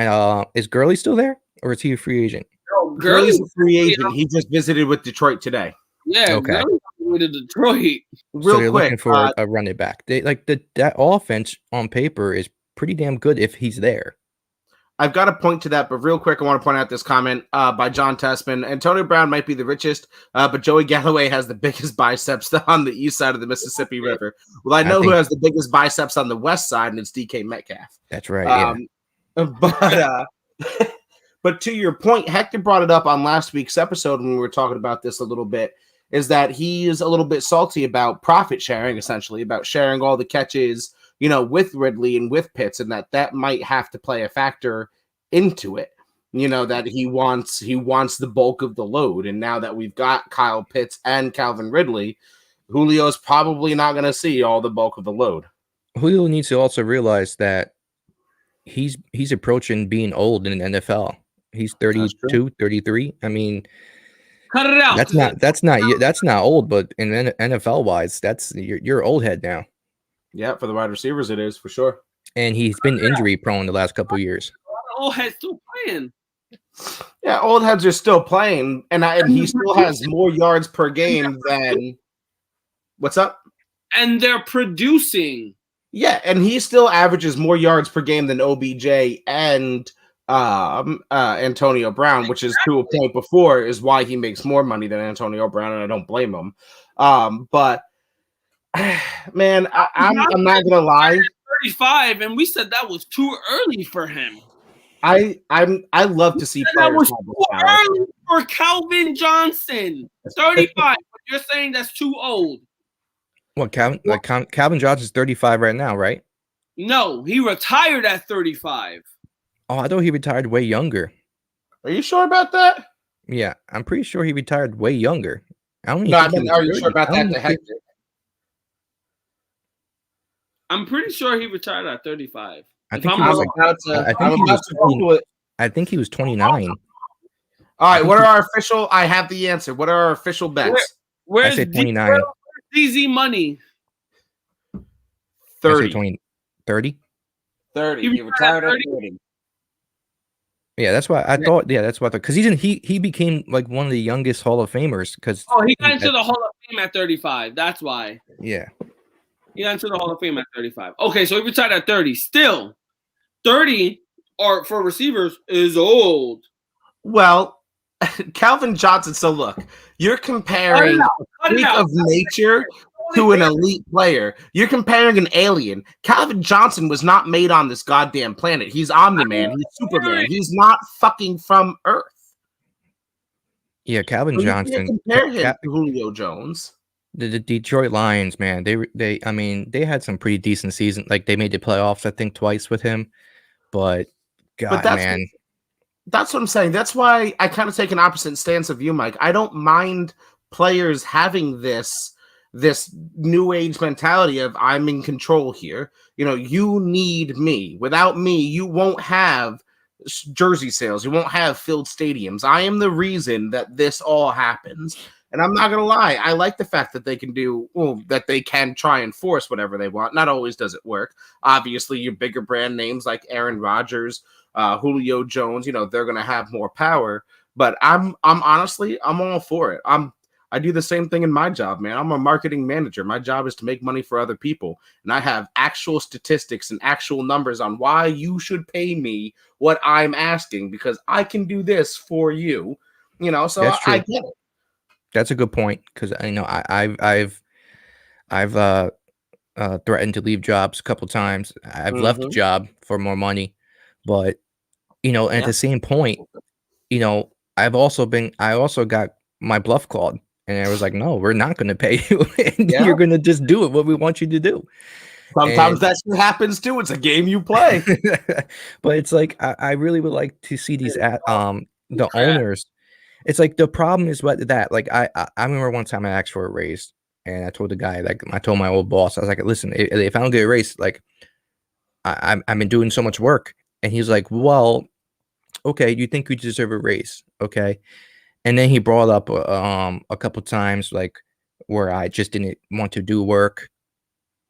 is Gurley still there, or is he a free agent? No, Gurley's a free agent. He just visited with Detroit today. Yeah, okay. Gurley's to Detroit. Real quick, looking for a running back. They like that offense on paper is pretty damn good if he's there. I've got to point to that, but real quick, I want to point out this comment by John Tessman. Antonio Brown might be the richest, but Joey Galloway has the biggest biceps on the east side of the Mississippi River. Well, I know who has the biggest biceps on the west side, and it's DK Metcalf. That's right. But to your point, Hector brought it up on last week's episode when we were talking about this a little bit, is that he is a little bit salty about profit sharing, essentially, about sharing all the catches, with Ridley and with Pitts, and that might have to play a factor into it. That he wants the bulk of the load. And now that we've got Kyle Pitts and Calvin Ridley, Julio's probably not going to see all the bulk of the load. Julio needs to also realize that he's approaching being old in the NFL. He's 32, 33. I mean, cut it out. That's not old, but in NFL wise, that's you're old head now. Yeah, for the wide receivers, it is for sure. And he's been injury prone the last couple of years. Old heads still playing. Yeah, old heads are still playing, and he still has more yards per game than. What's up? And they're producing. Yeah, and he still averages more yards per game than OBJ and Antonio Brown, which is to a point before is why he makes more money than Antonio Brown, and I don't blame him. But man, I'm not gonna lie. 35, and we said that was too early for him. I love to see that was too early for Calvin Johnson. 35. You're saying that's too old. What, Calvin Johnson's 35 right now, right? No, he retired at 35. Oh, I thought he retired way younger. Are you sure about that? Yeah, I'm pretty sure he retired way younger. Are you sure about that? To Hector? I'm pretty sure he retired at 35. I think he was 29. All right, what are our official? I have the answer. What are our official bets? Where's I say 29. DZ money? 30. 30? 30. He retired at 30. Yeah, that's why I thought. Yeah, that's what I thought. Because he became like one of the youngest Hall of Famers. Because he got into the Hall of Fame at 35. That's why. Yeah. He got into the Hall of Fame at 35. Okay, so he retired at 30. Still, 30 or for receivers is old. Well, Calvin Johnson. So look, you're comparing freak of nature to an elite player. You're comparing an alien. Calvin Johnson was not made on this goddamn planet. He's Omni-Man. He's Superman. He's not fucking from Earth. Yeah, Calvin So you Johnson. can't compare him to Julio Jones. The Detroit Lions, man, I mean, they had some pretty decent season. Like they made the playoffs, I think, twice with him. But God, man, that's what I'm saying. That's why I kind of take an opposite stance of you, Mike. I don't mind players having this new age mentality of I'm in control here. You know, you need me. Without me, you won't have jersey sales. You won't have filled stadiums. I am the reason that this all happens. And I'm not gonna lie, I like the fact that they can that they can try and force whatever they want. Not always does it work. Obviously, your bigger brand names like Aaron Rodgers, Julio Jones, you know, they're gonna have more power. But I'm honestly, I'm all for it. I do the same thing in my job, man. I'm a marketing manager. My job is to make money for other people. And I have actual statistics and actual numbers on why you should pay me what I'm asking because I can do this for you. You know, so I get it. That's a good point because I know I've threatened to leave jobs a couple times. I've left a job for more money, but you know, at the same point, you know, I also got my bluff called, and I was like, no, we're not going to pay you. And you're going to just do it what we want you to do. Sometimes that shit happens too. It's a game you play. But it's like I really would like to see these the owners. It's like the problem is what that like I remember one time I asked for a raise and I told the guy, like I told my old boss, I was like, listen, if I don't get a raise, like I've been doing so much work. And he's like, well, okay, you think you deserve a raise, okay? And then he brought up a couple times like where I just didn't want to do work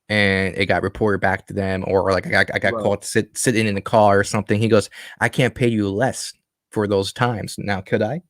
and it got reported back to them, or like I got caught sitting in the car or something. He goes, I can't pay you less for those times. Now, could I?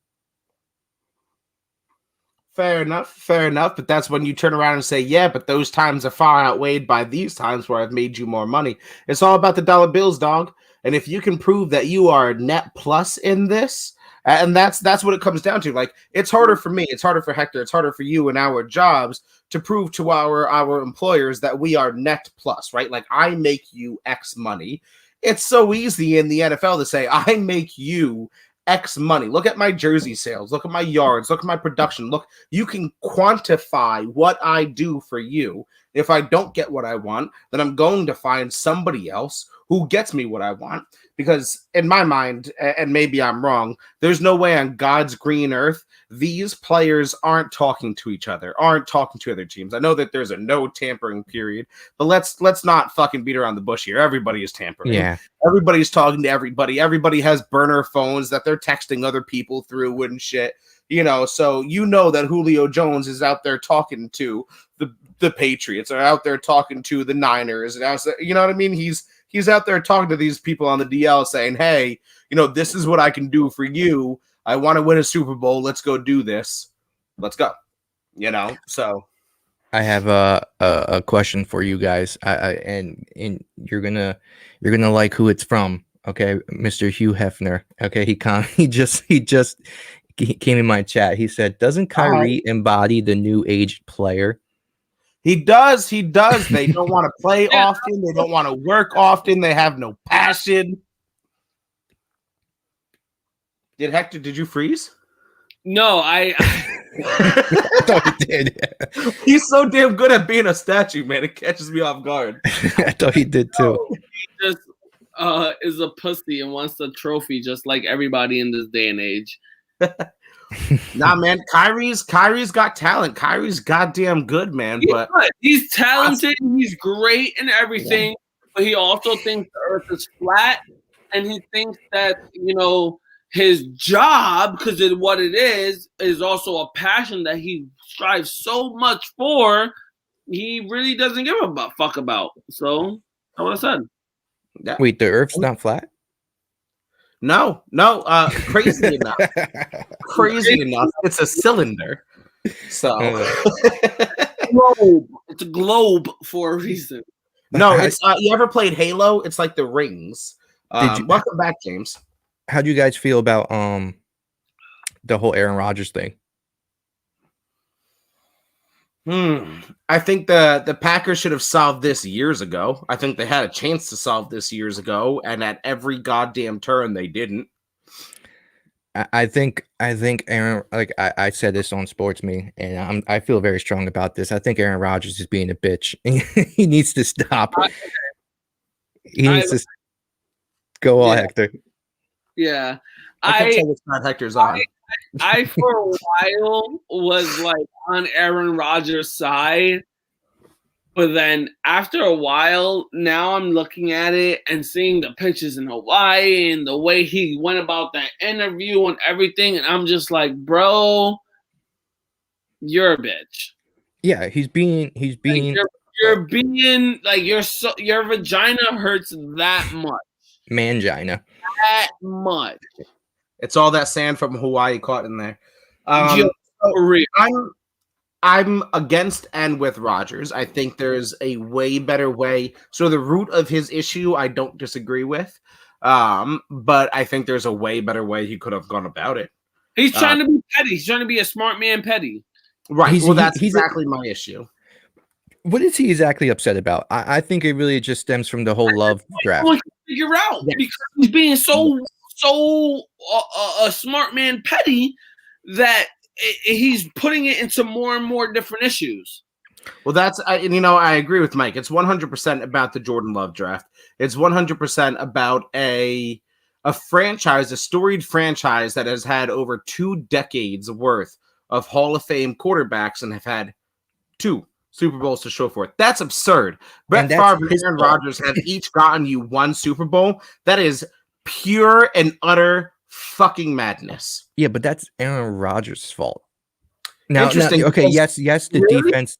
Fair enough. But that's when you turn around and say, yeah, but those times are far outweighed by these times where I've made you more money. It's all about the dollar bills, dog. And if you can prove that you are net plus in this, and that's what it comes down to. Like, it's harder for me, it's harder for Hector, it's harder for you in our jobs to prove to our employers that we are net plus, right? Like, I make you X money. It's so easy in the NFL to say, I make you X money. Look at my jersey sales. Look at my yards. Look at my production. Look, you can quantify what I do for you. If I don't get what I want, then I'm going to find somebody else who gets me what I want. Because in my mind, and maybe I'm wrong, there's no way on God's green earth these players aren't talking to each other, aren't talking to other teams. I know that there's a no tampering period, but let's not fucking beat around the bush here. Everybody is tampering. Yeah. Everybody's talking to everybody. Everybody has burner phones that they're texting other people through and shit. You know, so you know that Julio Jones is out there talking to the Patriots, or out there talking to the Niners, and you know what I mean? He's out there talking to these people on the DL saying, hey, you know, this is what I can do for you. I want to win a Super Bowl. Let's go do this. Let's go. You know, so I have a question for you guys. And you're gonna like who it's from. Okay, Mr. Hugh Hefner. Okay, he just came in my chat. He said, doesn't Kyrie embody the new age player? He does. They don't want to play often. They don't want to work often. They have no passion. Did you freeze? No, I thought he did. He's so damn good at being a statue, man. It catches me off guard. I thought he did too. He just is a pussy and wants the trophy just like everybody in this day and age. Nah, man, Kyrie's got talent. Kyrie's goddamn good, man. He's talented, he's great and everything, but he also thinks the earth is flat, and he thinks that, you know, his job, because what it is also a passion that he strives so much for, he really doesn't give a fuck about. So that's what I said. Yeah. Wait, the earth's not flat? No. Crazy enough. It's a cylinder. So it's a globe for a reason. No, it's you ever played Halo? It's like the rings. Welcome back, James. How do you guys feel about the whole Aaron Rodgers thing? I think the Packers should have solved this years ago. I think they had a chance to solve this years ago, and at every goddamn turn they didn't. I think Aaron, like I said this on Sports Me, and I feel very strong about this. I think Aaron Rodgers is being a bitch. He needs to stop. He needs to go on, Hector. Yeah. I can't tell which side Hector's on. I for a while was like on Aaron Rodgers' side, but then after a while, now I'm looking at it and seeing the pictures in Hawaii and the way he went about that interview and everything, and I'm just like, bro, you're a bitch. Yeah, he's being like you're being like your vagina hurts that much. Mangina. That much. It's all that sand from Hawaii caught in there. I'm against and with Rodgers. I think there's a way better way. So the root of his issue, I don't disagree with. But I think there's a way better way he could have gone about it. He's trying to be petty. He's trying to be a smart man petty. Right. That's exactly my issue. What is he exactly upset about? I think it really just stems from the whole love draft. Figure out because he's being so a smart man petty that he's putting it into more and more different issues. Well, I agree with Mike. It's 100% about the Jordan Love draft. It's 100% about a franchise, a storied franchise that has had over 2 decades worth of Hall of Fame quarterbacks and have had 2 Super Bowls to show for it. That's absurd. Brett Favre and Aaron Rodgers have each gotten you 1 Super Bowl. That is pure and utter fucking madness. Yeah, but that's Aaron Rodgers' fault. Now, okay, yes, the defense.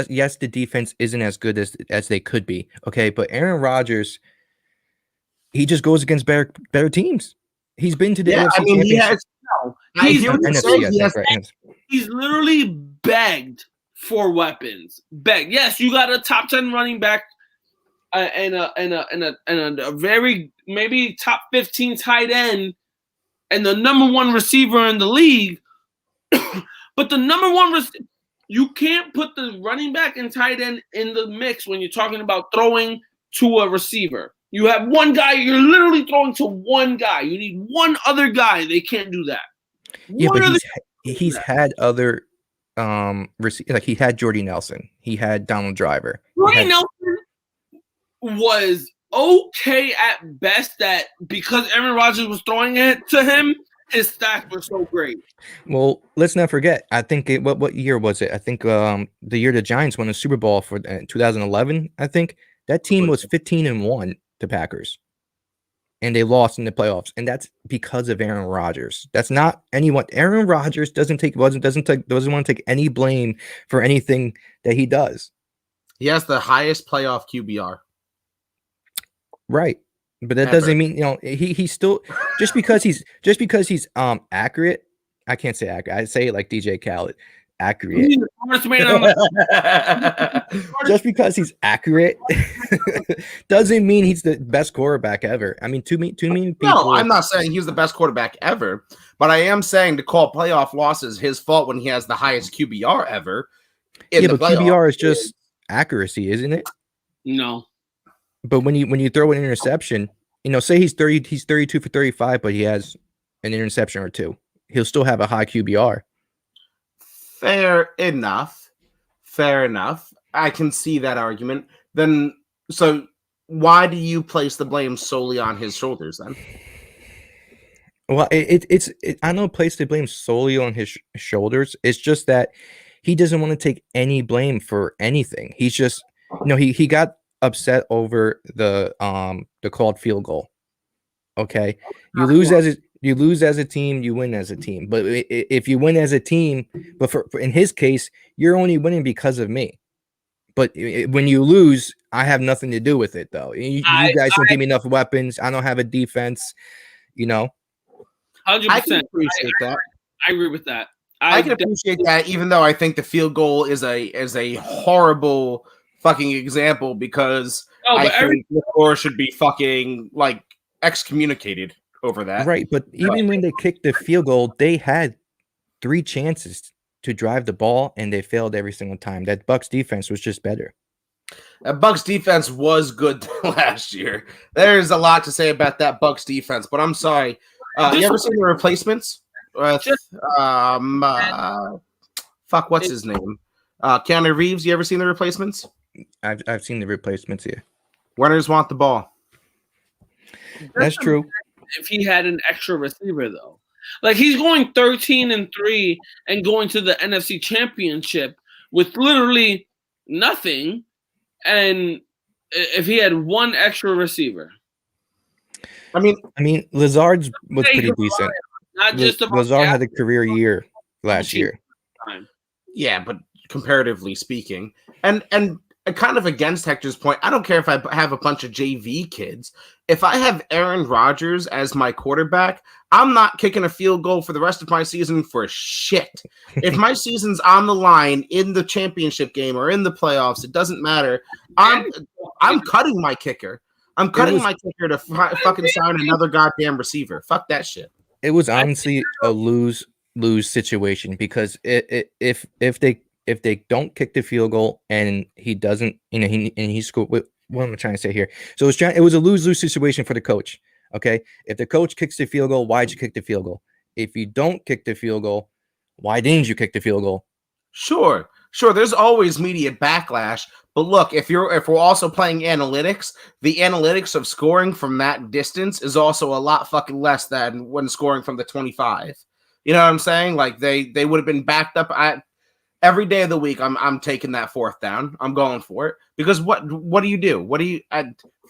Yes, the defense isn't as good as they could be. Okay, but Aaron Rodgers, he just goes against better teams. He's been to the NFC Championship. He's literally begged for weapons. Yes, you got a top 10 running back and a very maybe top 15 tight end and the number 1 receiver in the league. But the number 1 you can't put the running back and tight end in the mix when you're talking about throwing to a receiver. You have one guy, you're literally throwing to one guy. You need one other guy. They can't do that. Yeah, but he's had other like he had Jordy Nelson. He had Donald Driver. Jordy Nelson was okay at best that because Aaron Rodgers was throwing it to him, his stats were so great. Well, let's not forget. I think what year was it? I think the year the Giants won the Super Bowl for 2011. I think that team was 15-1 to Packers, and they lost in the playoffs, and that's because of Aaron Rodgers. That's not anyone. Aaron Rodgers doesn't want to take any blame for anything that he does. He has the highest playoff QBR. Right. But that doesn't mean, he's still just because he's accurate. I can't say accurate. I say it like DJ Khaled. Accurate. Just because he's accurate doesn't mean he's the best quarterback ever. I mean, too many people. No, I'm not saying he's the best quarterback ever, but I am saying to call playoff losses his fault when he has the highest QBR ever. But QBR is just accuracy, isn't it? No. But when you throw an interception, say he's 32 for 35, but he has an interception or 2, he'll still have a high QBR. Fair enough. I can see that argument. Then, so why do you place the blame solely on his shoulders then? Well, I don't place the blame solely on his shoulders. It's just that he doesn't want to take any blame for anything. He's just, he got upset over the called field goal. Okay, you lose as a team, you win as a team. But if you win as a team, but for in his case, you're only winning because of me. But when you lose, I have nothing to do with it, though. You guys don't give me enough weapons. I don't have a defense. 100%. I can appreciate that. I agree with that. I can appreciate that, even though I think the field goal is a horrible fucking example because I think LaFleur should be fucking like excommunicated over that. Right, but even when they kicked the field goal, they had 3 chances to drive the ball, and they failed every single time. That Bucks defense was just better. That Bucks defense was good last year. There's a lot to say about that Bucks defense, but I'm sorry. You ever seen the replacements with fuck? What's his name? Keanu Reeves. You ever seen the replacements? I've seen the replacements here. Winners want the ball. That's true. If he had an extra receiver, though, like he's going 13-3 and going to the NFC Championship with literally nothing, and if he had one extra receiver, I mean, Lazard's was pretty decent. Not just Lazard had a career year last year. Yeah, but comparatively speaking, and kind of against Hector's point, I don't care if I have a bunch of JV kids. If I have Aaron Rodgers as my quarterback, I'm not kicking a field goal for the rest of my season for shit. If my season's on the line in the championship game or in the playoffs, it doesn't matter. I'm cutting my kicker. I'm cutting my kicker to fucking sign another goddamn receiver. Fuck that shit. It was honestly a lose situation because if they don't kick the field goal and he doesn't, he scored. What am I trying to say here? So it was a lose situation for the coach. Okay, if the coach kicks the field goal, why'd you kick the field goal? If you don't kick the field goal, why didn't you kick the field goal? Sure. There's always media backlash, but look, if we're also playing analytics, the analytics of scoring from that distance is also a lot fucking less than when scoring from the 25. You know what I'm saying? Like they would have been backed up. Every day of the week, I'm taking that fourth down. I'm going for it because what do you do?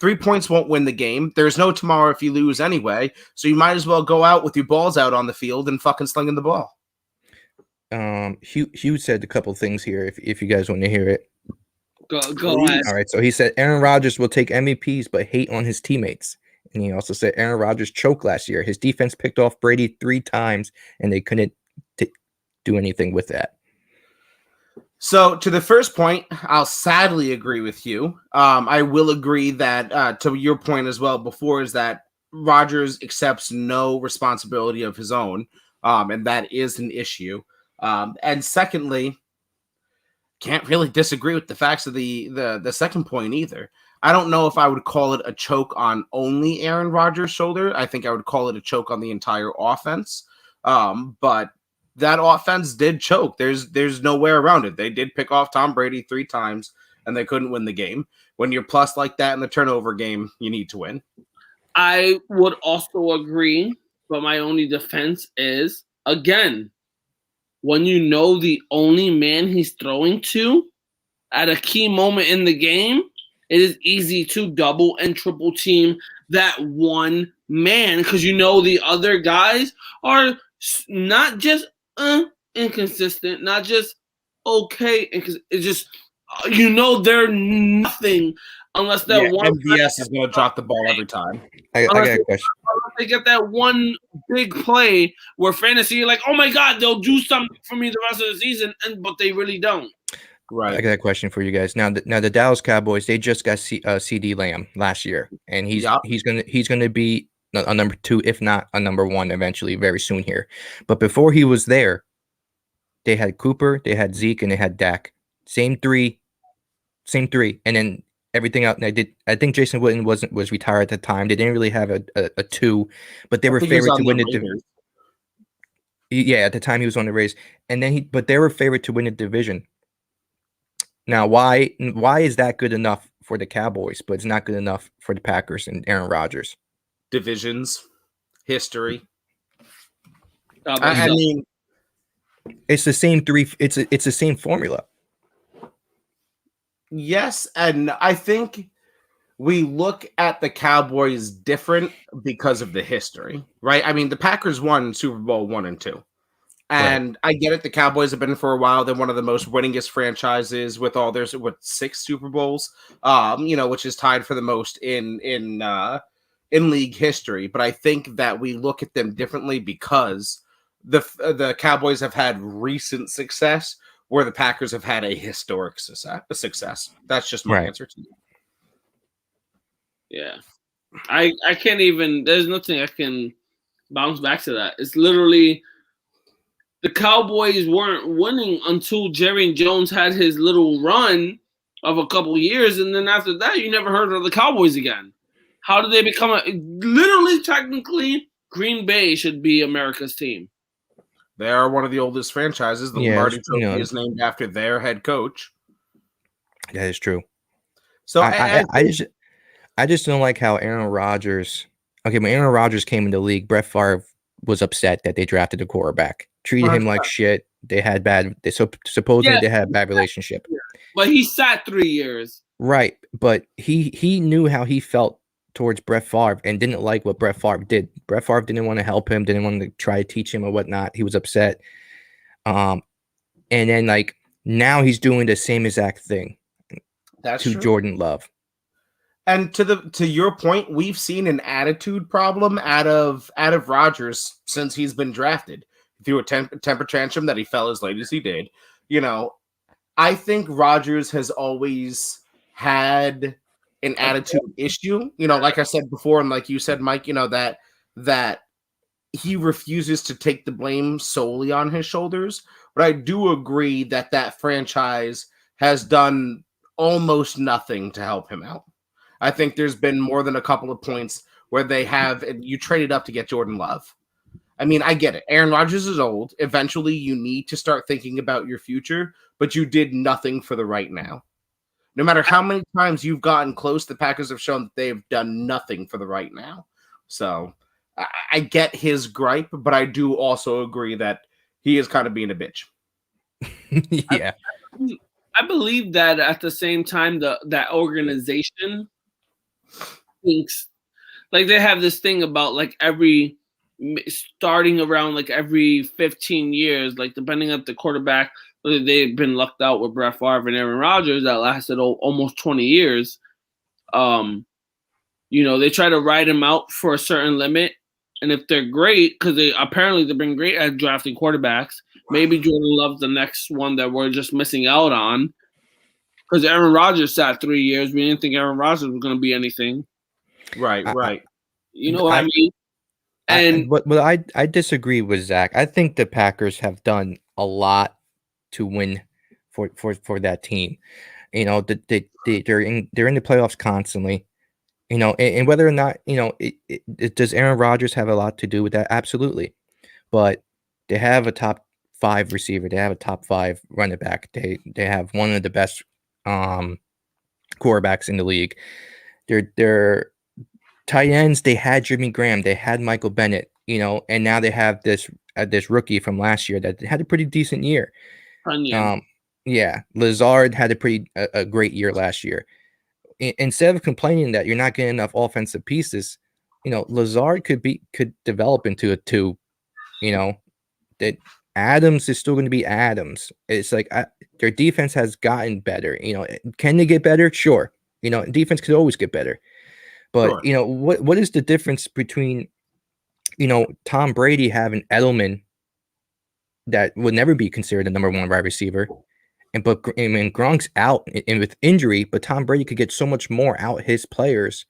3 points won't win the game. There's no tomorrow if you lose anyway. So you might as well go out with your balls out on the field and fucking slinging the ball. Hugh said a couple things here. If you guys want to hear it, go ahead. All right. So he said Aaron Rodgers will take MVPs but hate on his teammates. And he also said Aaron Rodgers choked last year. His defense picked off Brady 3 times, and they couldn't do anything with that. So to the first point, I'll sadly agree with you. I will agree that to your point as well before is that Rodgers accepts no responsibility of his own, and that is an issue. And secondly, can't really disagree with the facts of the second point either. I don't know if I would call it a choke on only Aaron Rodgers' shoulder. I think I would call it a choke on the entire offense. But that offense did choke. There's nowhere around it. They did pick off Tom Brady 3 times, and they couldn't win the game. When you're plus like that in the turnover game, you need to win. I would also agree, but my only defense is, again, when you know the only man he's throwing to at a key moment in the game, it is easy to double and triple team that one man because you know the other guys are not just inconsistent, not just okay. It's just they're nothing unless that one MVS is going to drop the ball every time. I got a question. They get that one big play where fantasy, you're like, oh my god, they'll do something for me the rest of the season, but they really don't. Right. I got a question for you guys. Now the Dallas Cowboys, they just got CD Lamb last year, and he's gonna be a number 2, if not a number 1, eventually, very soon here. But before he was there, they had Cooper, they had Zeke, and they had Dak. Same three, and then everything else. I think Jason Witten was retired at the time. They didn't really have a 2, but they were favored to win the division. Yeah, at the time he was on the Rays, and then but they were favored to win the division. Now, why is that good enough for the Cowboys, but it's not good enough for the Packers and Aaron Rodgers? Divisions, history. I mean, it's the same 3. It's the same formula. Yes, and I think we look at the Cowboys different because of the history, right? I mean, the Packers won Super Bowl 1 and 2. And right. I get it. The Cowboys have been for a while. They're one of the most winningest franchises with all their 6 Super Bowls, which is tied for the most in league history. But I think that we look at them differently because the Cowboys have had recent success where the Packers have had a historic success. That's just my answer to you. Yeah. I can't even – there's nothing I can bounce back to that. It's literally the Cowboys weren't winning until Jerry Jones had his little run of a couple years, and then after that, you never heard of the Cowboys again. How did they become literally, technically, Green Bay should be America's team. They are one of the oldest franchises. The Lombardi Trophy is named after their head coach. That is true. So I just don't like how Aaron Rodgers. Okay, when Aaron Rodgers came in the league, Brett Favre was upset that they drafted a quarterback, treated him like shit. They had bad. Supposedly they had a bad relationship. But he sat 3 years. Right, but he knew how he felt towards Brett Favre and didn't like what Brett Favre did. Brett Favre didn't want to help him, didn't want to try to teach him or whatnot. He was upset. And then like now he's doing the same exact thing to Jordan Love. And to your point, we've seen an attitude problem out of Rodgers since he's been drafted. Through a temper tantrum that he fell as late as he did. You know, I think Rodgers has always had an attitude issue. You know, like I said before, and like you said, Mike, you know, that he refuses to take the blame solely on his shoulders. But I do agree that franchise has done almost nothing to help him out. I think there's been more than a couple of points where you traded up to get Jordan Love. I mean, I get it. Aaron Rodgers is old. Eventually, you need to start thinking about your future, but you did nothing for the right now. No matter how many times you've gotten close, the Packers have shown that they've done nothing for the right now. So I get his gripe, but I do also agree that he is kind of being a bitch. Yeah. I believe that at the same time, that organization thinks, like, they have this thing about like starting around like every 15 years, like depending on the quarterback, they've been lucked out with Brett Favre and Aaron Rodgers that lasted almost 20 years. You know, they try to ride him out for a certain limit, and if they're great, because they've been great at drafting quarterbacks. Maybe Jordan Love's the next one that we're just missing out on, because Aaron Rodgers sat 3 years. We didn't think Aaron Rodgers was going to be anything. Right. You know what I mean? But I disagree with Zach. I think the Packers have done a lot to win for that team. You know, they're in the playoffs constantly. You know, and whether or not, you know, does Aaron Rodgers have a lot to do with that? Absolutely. But they have a top 5 receiver. They have a top 5 running back. They have one of the best quarterbacks in the league. They're tight ends. They had Jimmy Graham. They had Michael Bennett. You know, and now they have this rookie from last year that had a pretty decent year. Yeah, Lazard had a great year last year. Instead of complaining that you're not getting enough offensive pieces, you know, Lazard could develop into a 2. You know, that Adams is still going to be Adams. It's like their defense has gotten better. You know, can they get better? Sure. You know, defense could always get better. But sure. You know, what is the difference between, you know, Tom Brady having Edelman that would never be considered the number 1 wide receiver, and Gronk's out and with injury, but Tom Brady could get so much more out his players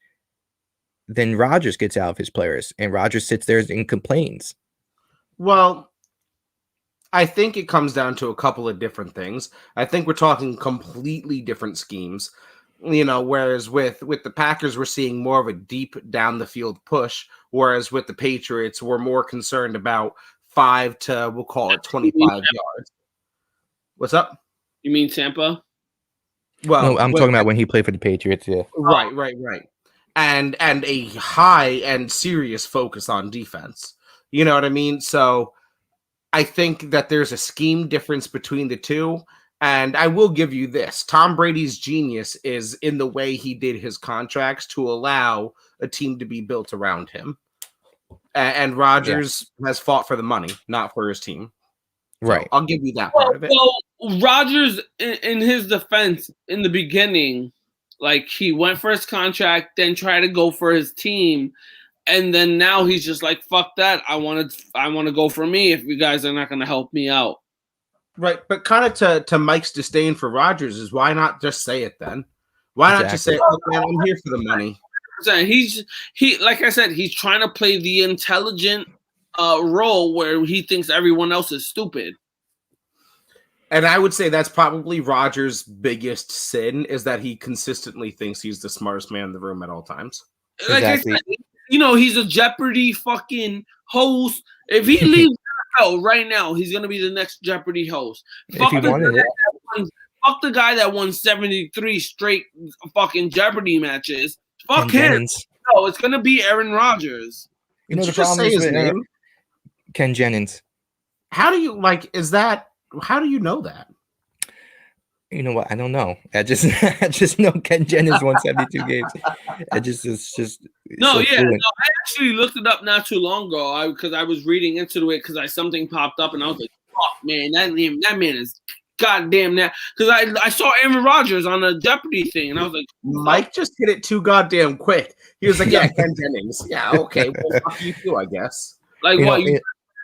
than Rodgers gets out of his players, and Rodgers sits there and complains. Well, I think it comes down to a couple of different things. I think we're talking completely different schemes. You know, whereas with the Packers, we're seeing more of a deep down the field push, whereas with the Patriots, we're more concerned about 5 to, we'll call it 25 yards. What's up? You mean Tampa? Well, no, I'm talking about when he played for the Patriots, yeah. Right. And a high and serious focus on defense. You know what I mean? So I think that there's a scheme difference between the two. And I will give you this. Tom Brady's genius is in the way he did his contracts to allow a team to be built around him. And Rodgers has fought for the money, not for his team. Right. So I'll give you that part of it. So Rodgers, in his defense, in the beginning, like, he went for his contract, then tried to go for his team, and then now he's just like, fuck that. I want to go for me if you guys are not going to help me out. Right, but kind of to Mike's disdain for Rodgers is, why not just say it then? Why not just say, look, man, I'm here for the money? He like I said, he's trying to play the intelligent role where he thinks everyone else is stupid. And I would say that's probably Rodgers' biggest sin is that he consistently thinks he's the smartest man in the room at all times. Like Exactly. I said, he's a Jeopardy fucking host. If he leaves NFL right now, he's gonna be the next Jeopardy host. If he wanted it. Fuck the guy that won 73 straight fucking Jeopardy matches. Fuck Ken him. Jennings. No, it's gonna be Aaron Rodgers. You know Did the you just problem say is his with name? Ken Jennings. How do you how do you know that? You know what? I don't know. I just know Ken Jennings won 72 games. It's just No, so yeah, fluent. no, I actually looked it up not too long ago because I was reading into it because something popped up and I was like, fuck, man, that man is goddamn that. Because I saw Aaron Rodgers on a Jeopardy thing and I was like, Mike just hit it too goddamn quick. He was like, yeah, Ken Jennings. Yeah, okay. Well, fuck you too, I guess. like You what? know, You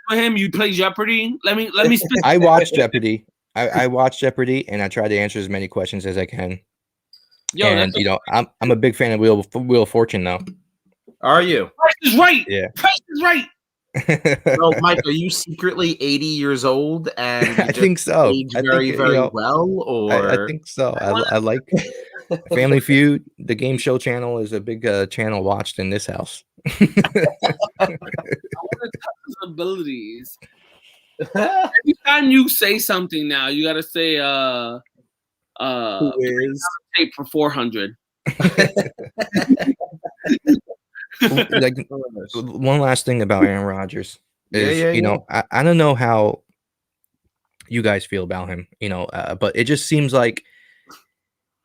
play him? You play Jeopardy? Let me spit. I watch Jeopardy. I watch Jeopardy and I try to answer as many questions as I can. Yo, And I'm a big fan of Wheel of Fortune though. Are you? Price is right. Yeah. Price is right. So, Mike, are you secretly 80 years old and you I just think so. age I very, think, very well? Or I think so. I like Family Feud. The game show channel is a big channel watched in this house. I want to test his abilities. Every time you say something now, you gotta say who is Oh, tape for 400. Like one last thing about Aaron Rodgers is, Yeah. I don't know how you guys feel about him, but it just seems like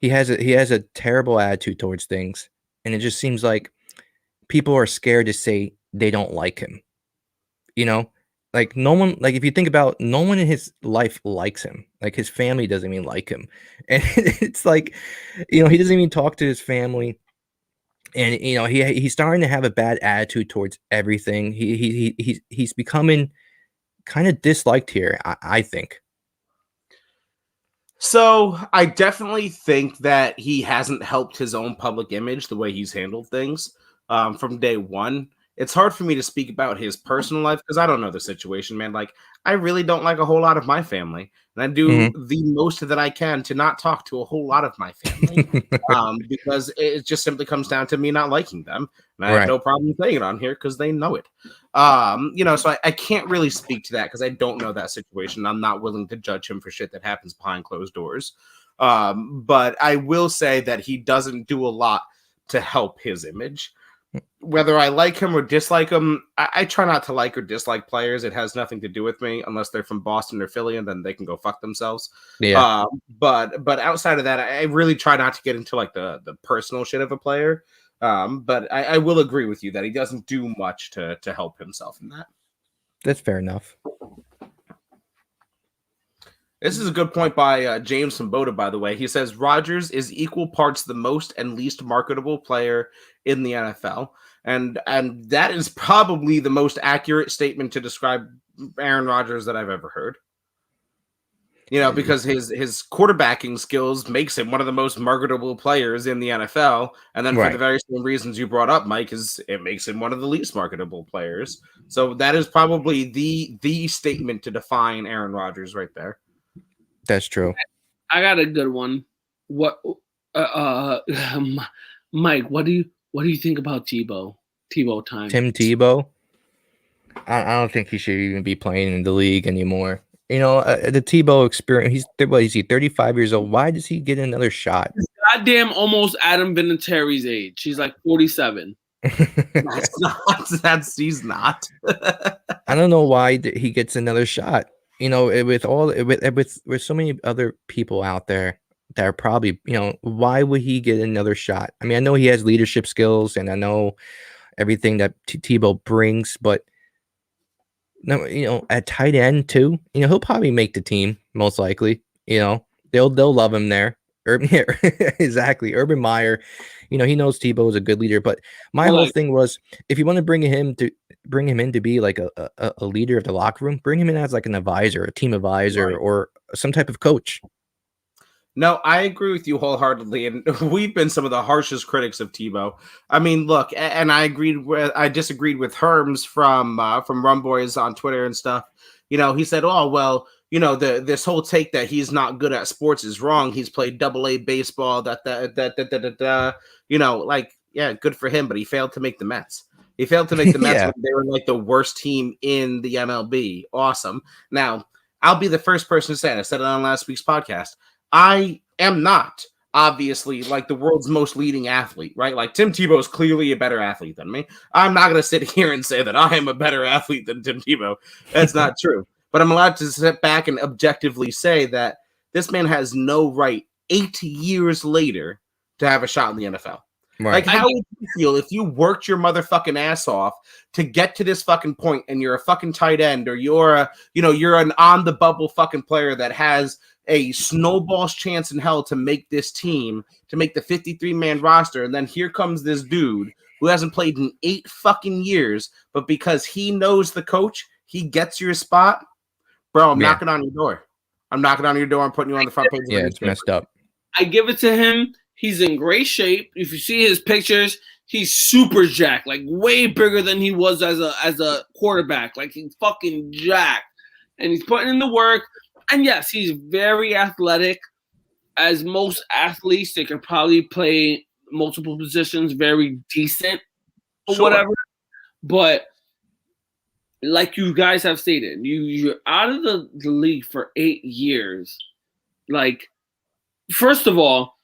he has a terrible attitude towards things, and it just seems like people are scared to say they don't like him. Like no one, like if you think about, no one in his life likes him. Like his family doesn't even like him, and it's like, he doesn't even talk to his family. And he's starting to have a bad attitude towards everything. He's becoming kind of disliked here, I think. So I definitely think that he hasn't helped his own public image the way he's handled things from day one. It's hard for me to speak about his personal life because I don't know the situation, man. Like, I really don't like a whole lot of my family, and I do the most that I can to not talk to a whole lot of my family because it just simply comes down to me not liking them, and I have no problem saying it on here because they know it. So I can't really speak to that because I don't know that situation. I'm not willing to judge him for shit that happens behind closed doors. But I will say that he doesn't do a lot to help his image. Whether I like him or dislike him, I try not to like or dislike players. It has nothing to do with me unless they're from Boston or Philly, and then they can go fuck themselves. Yeah. But outside of that, I really try not to get into like the personal shit of a player. But I will agree with you that he doesn't do much to help himself in that. That's fair enough. This is a good point by James from Boda, by the way. He says Rodgers is equal parts the most and least marketable player in the NFL. And that is probably the most accurate statement to describe Aaron Rodgers that I've ever heard. Because his quarterbacking skills makes him one of the most marketable players in the NFL. And then for the very same reasons you brought up, Mike, is it makes him one of the least marketable players. So that is probably the statement to define Aaron Rodgers right there. That's true. I got a good one. What, Mike? What do you think about Tebow? Tebow time. Tim Tebow. I don't think he should even be playing in the league anymore. The Tebow experience. Is he 35 years old? Why does he get another shot? He's goddamn almost Adam Vinatieri's age. He's like 47. He's not. I don't know why he gets another shot. With so many other people out there that are probably, why would he get another shot? I mean, I know he has leadership skills and I know everything that Tebow brings, but no, at tight end too, he'll probably make the team most likely. They'll love him there. Exactly. Urban Meyer, he knows Tebow is a good leader, but my whole thing was, if you want to bring him in to be like a leader of the locker room, bring him in as like an advisor, a team advisor, or some type of coach. No, I agree with you wholeheartedly, and we've been some of the harshest critics of Tebow. I mean, look, and I disagreed with Herms from Rum Boys on Twitter and stuff. You know, he said, "Oh well, you know, this whole take that he's not good at sports is wrong. He's played Double A baseball. That. You know, like yeah, good for him, but he failed to make the Mets. He failed to make the Mets Yeah. when they were like the worst team in the MLB. Awesome. Now, I'll be the first person to say it. I said it on last week's podcast. I am not obviously like the world's most leading athlete, right? Like Tim Tebow is clearly a better athlete than me. I'm not going to sit here and say that I am a better athlete than Tim Tebow. That's not true. But I'm allowed to sit back and objectively say that this man has no right 8 years later to have a shot in the NFL. Right. Like, how would you feel if you worked your motherfucking ass off to get to this fucking point and you're a fucking tight end or you're an on the bubble fucking player that has a snowball's chance in hell to make this team, to make the 53-man roster, and then here comes this dude who hasn't played in 8 fucking years, but because he knows the coach, he gets your spot? Bro, I'm knocking on your door. I'm knocking on your door and putting you on the front page. Yeah, it's messed up. I give it to him. He's in great shape. If you see his pictures, he's super jacked, like way bigger than he was as a quarterback. Like he's fucking jacked, and he's putting in the work. And yes, he's very athletic. As most athletes, they can probably play multiple positions very decent or whatever. But like you guys have stated, you're out of the league for 8 years. Like, first of all,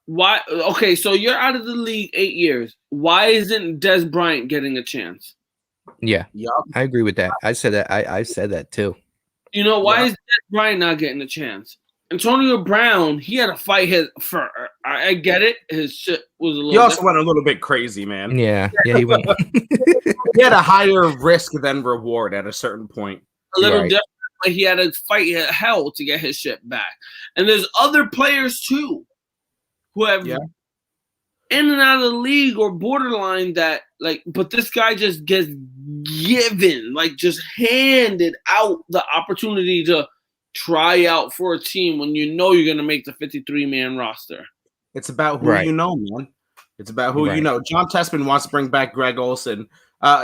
why? Okay, so you're out of the league 8 years. Why isn't Des Bryant getting a chance? Yeah, Yep. I agree with that. I said that. I said that too. You know, why is Des Bryant not getting a chance? Antonio Brown, he had to fight for. I get it. His shit was a little. He also went a little bit crazy, man. Yeah, he went. He had a higher risk than reward at a certain point. A little Right. different. But he had to fight hell to get his shit back. And there's other players too who have in and out of the league or borderline that like, but this guy just gets given, like just handed out the opportunity to try out for a team when you know you're gonna make the 53-man roster. It's about who you know, man. It's about who you know. John Tessman wants to bring back Greg Olsen.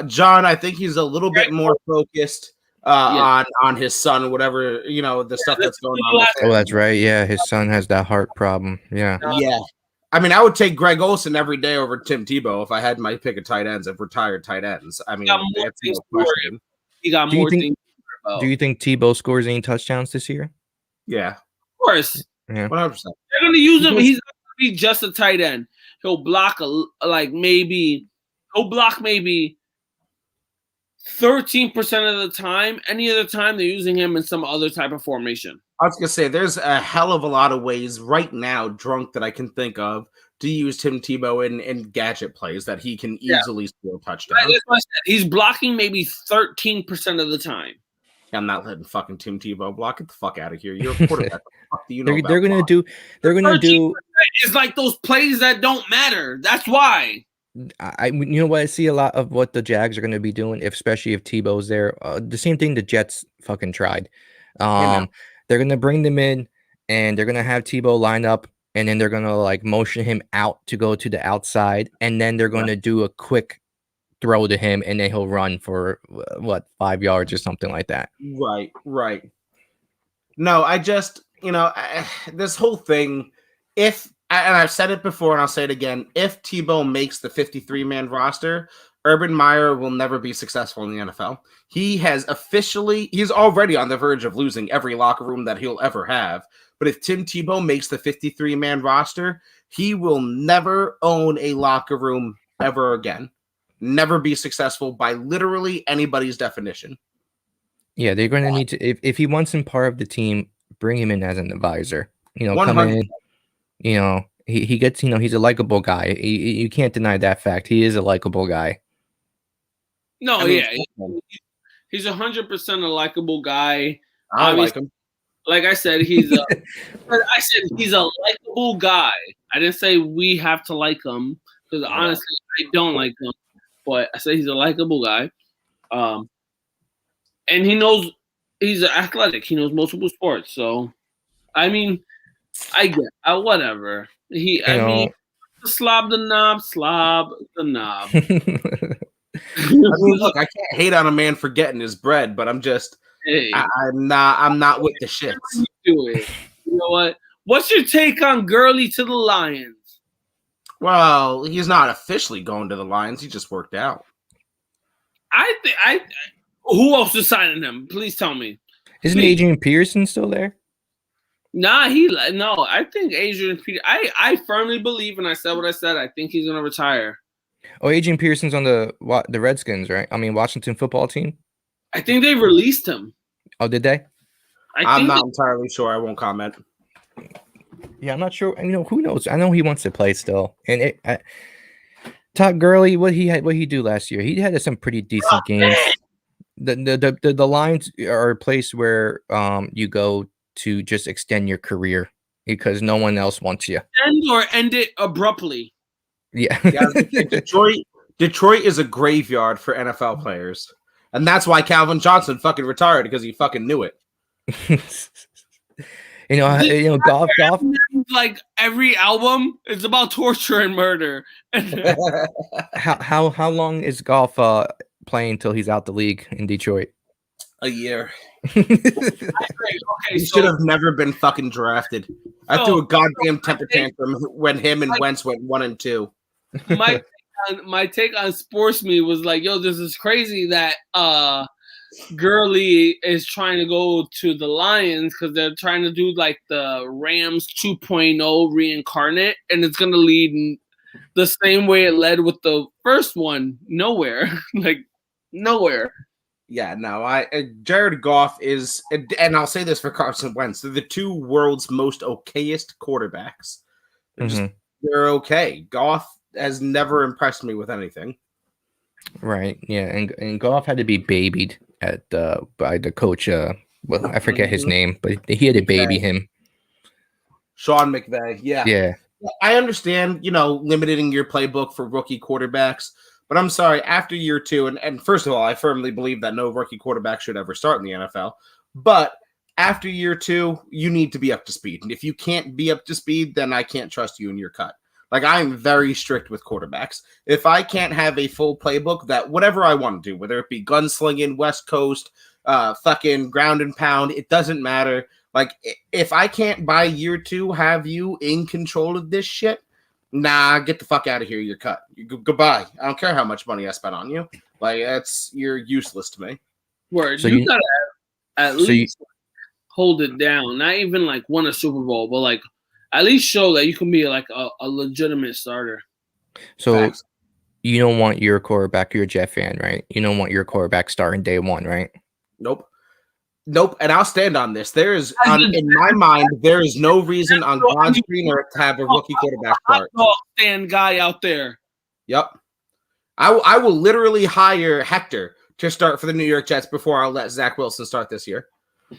John, I think he's a little bit more focused on his son, whatever, you know, the stuff that's going on. Oh, that's right. Yeah, his son has that heart problem. Yeah. Yeah. I mean, I would take Greg Olsen every day over Tim Tebow if I had my pick of tight ends, of retired tight ends. I mean, that's no question. He got more things. Do you think Tebow scores any touchdowns this year? Yeah. Of course. Yeah. 100%. They're going to use him. He's not going to be just a tight end. He'll block maybe 13% of the time. Any other time, they're using him in some other type of formation. I was going to say, there's a hell of a lot of ways right now, drunk, that I can think of to use Tim Tebow in gadget plays that he can easily score touchdowns. That's what I said. He's blocking maybe 13% of the time. I'm not letting fucking Tim Tebow block. Get the fuck out of here. You're a quarterback. What the fuck do you know They're gonna do. They're gonna do. It's like those plays that don't matter. That's why. You know what, I see a lot of what the Jags are going to be doing, especially if Tebow's there. The same thing the Jets fucking tried. They're going to bring them in, and they're going to have Tebow line up, and then they're going to like motion him out to go to the outside, and then they're going to do a quick throw to him, and then he'll run for 5 yards or something like that. Right. No, I just, this whole thing, and I've said it before and I'll say it again, if Tebow makes the 53-man roster, Urban Meyer will never be successful in the NFL. He's already on the verge of losing every locker room that he'll ever have. But if Tim Tebow makes the 53-man roster, he will never own a locker room ever again. Never be successful by literally anybody's definition. Yeah, they're going to need to, if he wants him part of the team, bring him in as an advisor. 100%. Come in. He gets, he's a likable guy. You can't deny that fact. He is a likable guy. No, he's 100% a likable guy. I like him. Like I said, he's a likable guy. I didn't say we have to like him because honestly, I don't like him. But I say he's a likable guy. And he's athletic. He knows multiple sports. So, I mean, I get whatever. You know. Slob the knob. I mean, look, I can't hate on a man for getting his bread, but I'm just, Hey, I'm not with the shits. you do it. You know what? What's your take on Gurley to the Lions? Well, he's not officially going to the Lions. He just worked out. Who else is signing him? Please tell me. Isn't Adrian Peterson still there? Nah, I think Adrian Peterson. I firmly believe, and I said what I said. I think he's gonna retire. Oh, Adrian Peterson's on the Redskins, right? I mean, Washington football team. I think they released him. Oh, did they? I'm not entirely sure. I won't comment. Yeah, I'm not sure. You know, who knows? I know he wants to play still. And Todd Gurley, what he do last year? He had some pretty decent games. The Lions are a place where you go to just extend your career because no one else wants you. End it abruptly. Yeah. Detroit is a graveyard for NFL players. And that's why Calvin Johnson fucking retired, because he fucking knew it. Golf. Like every album is about torture and murder. How long is Golf playing until he's out the league in Detroit? A year. Okay, he should have never been fucking drafted. I threw a goddamn temper tantrum when him and Wentz went 1-2. My take on Sports Me was like, yo, this is crazy that Gurley is trying to go to the Lions because they're trying to do like the Rams 2.0 reincarnate, and it's gonna lead the same way it led with the first one, nowhere. Like nowhere. Yeah, no, Jared Goff is, and I'll say this for Carson Wentz, they're the two world's most okayest quarterbacks. They're okay. Goff has never impressed me with anything. Right. Yeah, and Goff had to be babied by the coach. Well, I forget his name, but he had to baby him. Sean McVay. Yeah. I understand, limiting your playbook for rookie quarterbacks. But I'm sorry, after year two, and first of all, I firmly believe that no rookie quarterback should ever start in the NFL. But after year two, you need to be up to speed. And if you can't be up to speed, then I can't trust you in your cut. Like, I'm very strict with quarterbacks. If I can't have a full playbook that whatever I want to do, whether it be gunslinging, West Coast, fucking ground and pound, it doesn't matter. Like, if I can't by year two have you in control of this shit, nah, get the fuck out of here. You're cut. Goodbye. I don't care how much money I spent on you. Like, you're useless to me. Word. So you gotta at least hold it down. Not even like win a Super Bowl, but like at least show that you can be like a legitimate starter. So Facts. You don't want your quarterback. You're a Jet fan, right? You don't want your quarterback starting day one, right? Nope. And I'll stand on this. There is, in my mind, there is no reason on God's green earth to have a rookie quarterback start. Stand guy out there. Yep. I will literally hire Hector to start for the New York Jets before I'll let Zach Wilson start this year.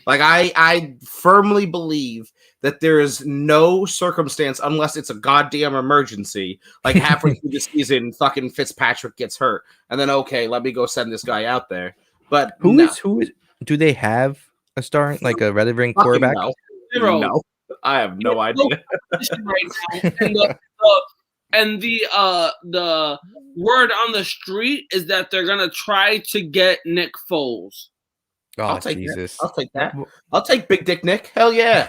Like, I firmly believe that there is no circumstance, unless it's a goddamn emergency, like halfway through the season, fucking Fitzpatrick gets hurt, and then, okay, let me go send this guy out there. But who is? Do they have a star, like a relevant quarterback? No, I have no idea. Right now. And the word on the street is that they're gonna try to get Nick Foles. Oh, I'll take Jesus! That. I'll take that. I'll take Big Dick Nick. Hell yeah!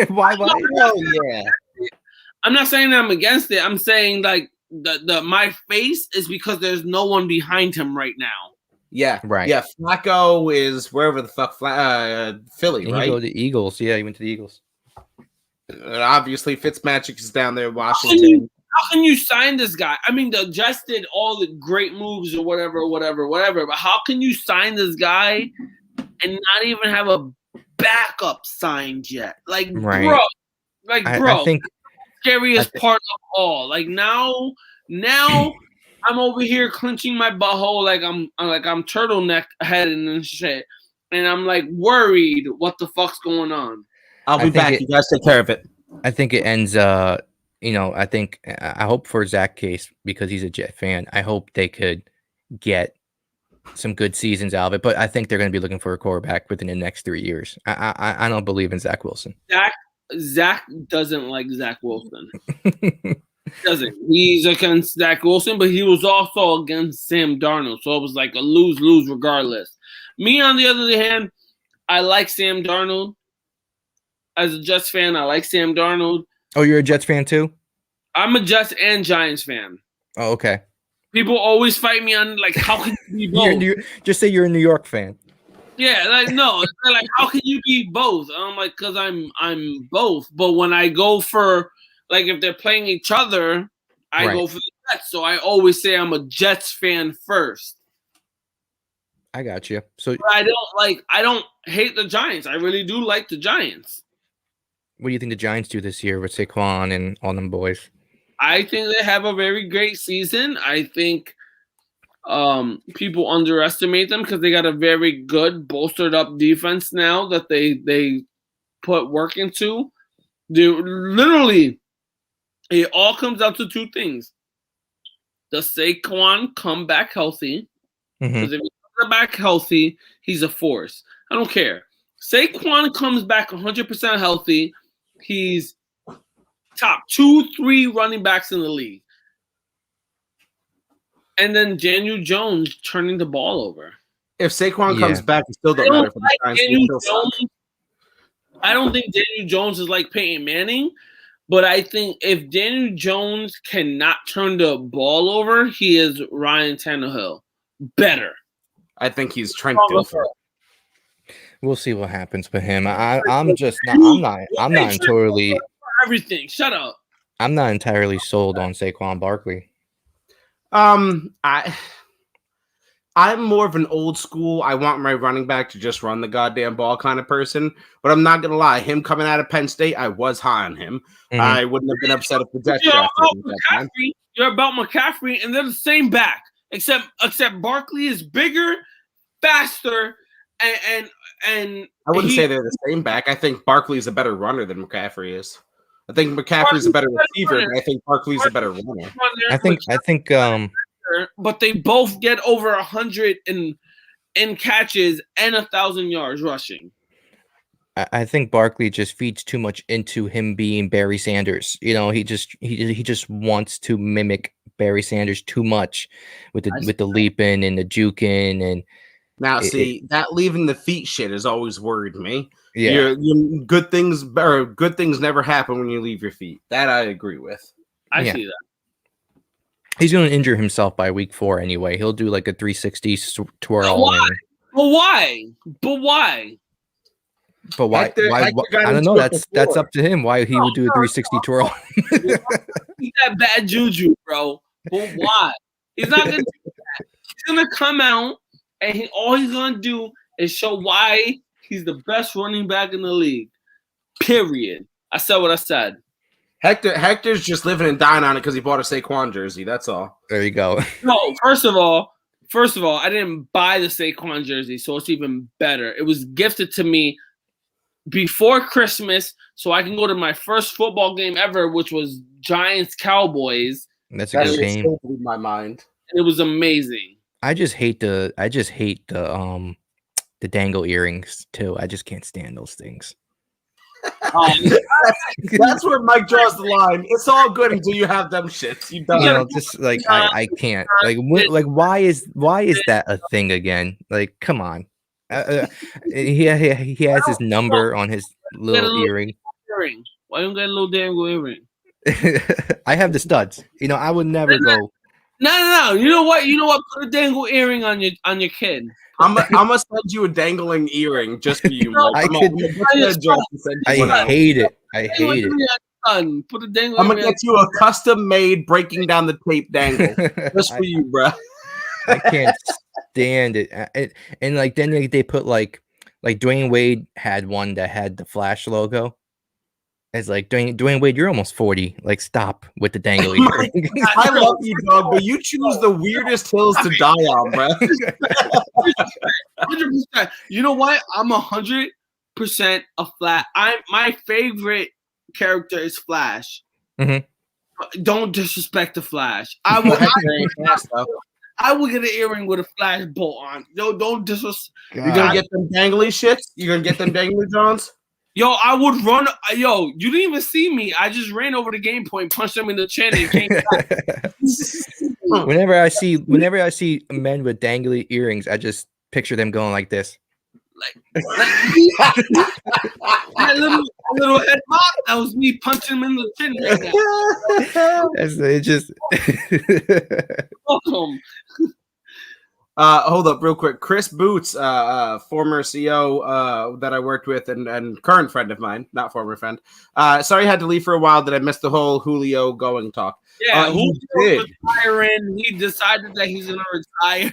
Why? Hell yeah! I'm not saying I'm against it. I'm saying like my face is because there's no one behind him right now. Yeah, right. Yeah, Flacco is wherever the fuck, Philly, right? He go to the Eagles. Yeah, he went to the Eagles. Obviously, Fitzmagic is down there in Washington. How can you sign this guy? I mean, the Jets did all the great moves or whatever. But how can you sign this guy and not even have a backup signed yet? Like, right. bro. I think scariest part of all. Like now. I'm over here clenching my butthole like I'm turtleneck headed and shit, and I'm like worried what the fuck's going on. I'll be back. You guys take care of it. I think it ends. I hope for Zach case, because he's a Jet fan, I hope they could get some good seasons out of it. But I think they're going to be looking for a quarterback within the next 3 years. I don't believe in Zach Wilson. Zach doesn't like Zach Wilson. Doesn't. He's against Zach Wilson, but he was also against Sam Darnold. So it was like a lose-lose regardless. Me, on the other hand, I like Sam Darnold. As a Jets fan, I like Sam Darnold. Oh, you're a Jets fan too? I'm a Jets and Giants fan. Oh, okay. People always fight me on like, how can you be both? Just say you're a New York fan. Yeah, like no, they're like, how can you be both? I'm like, because I'm both. But when I go for like if they're playing each other, I go for the Jets. So I always say I'm a Jets fan first. I got you. So but I don't hate the Giants. I really do like the Giants. What do you think the Giants do this year with Saquon and all them boys? I think they have a very great season. I think people underestimate them because they got a very good bolstered up defense now that they put work into. Literally, it all comes down to two things. Does Saquon come back healthy? Because if he comes back healthy, he's a force. I don't care. Saquon comes back 100% healthy. He's top 2-3 running backs in the league. And then Daniel Jones turning the ball over. If Saquon comes back, it still don't matter for the Giants. I don't think Daniel Jones is like Peyton Manning, but I think if Daniel Jones cannot turn the ball over, he is Ryan Tannehill. Better. I think he's Trent Dilfer. We'll see what happens with him. I'm not entirely everything. Shut up. I'm not entirely sold on Saquon Barkley. I'm more of an old school, I want my running back to just run the goddamn ball kind of person. But I'm not gonna lie, him coming out of Penn State, I was high on him. I wouldn't have been upset if the Jets drafted him. You're about McCaffrey, and they're the same back, except Barkley is bigger, faster, and I wouldn't say they're the same back. I think Barkley's a better runner than McCaffrey is. I think McCaffrey's a better receiver, and I think Barkley's a better runner. I think but they both get over 100 in catches and 1,000 yards rushing. I think Barkley just feeds too much into him being Barry Sanders. You know, he just wants to mimic Barry Sanders too much with the leaping and the juking and. Now, that leaving the feet shit has always worried me. Yeah, good things never happen when you leave your feet. That I agree with. I see that. He's going to injure himself by week 4 anyway. He'll do like a 360 twirl. But why? Hector, I don't know. That's up to him. Why he would do a 360 twirl? He's that bad juju, bro. But why? He's not going to do that. He's going to come out and all he's going to do is show why he's the best running back in the league. Period. I said what I said. Hector's just living and dying on it because he bought a Saquon jersey. That's all. There you go. No, first of all, I didn't buy the Saquon jersey, so it's even better. It was gifted to me before Christmas, so I can go to my first football game ever, which was Giants Cowboys. That's a good game. Still blew my mind. It was amazing. I just hate the dangle earrings too. I just can't stand those things. That's where Mike draws the line. It's all good until you have them shits. You know, just like I can't. Like why is that a thing again? Like, come on. He has his number on his little earring. Why don't you get a little dangle earring? I have the studs. You know, I would never go. No. You know what? Put a dangle earring on your kid. I'm gonna send you a dangling earring just for you. I hate it. Put a dangle. I'm gonna get you a custom-made breaking down the tape dangle just for you, bro. I can't stand it. And like then they put like Dwayne Wade had one that had the Flash logo. It's like Dwayne Wade, you're almost 40. Like, stop with the dangly. I love you, dog, but you choose the weirdest hills to die on, bro. 100%. You know what? I'm 100% a Flash. My favorite character is Flash. Mm-hmm. Don't disrespect the Flash. I will get an earring with a Flash bolt on. No, don't disrespect. You gonna get them dangly shits? You gonna get them dangly Johns? Yo, I would run. Yo, you didn't even see me. I just ran over the game point, punched him in the chin, and came back. Whenever I see men with dangly earrings, I just picture them going like this. That little head pop, that was me punching him in the chin right now. It just Welcome. Hold up real quick. Chris Boots, former CEO that I worked with and current friend of mine, not former friend. Sorry I had to leave for a while. That I missed the whole Julio going talk. Yeah, Julio's retiring. He decided that he's gonna retire.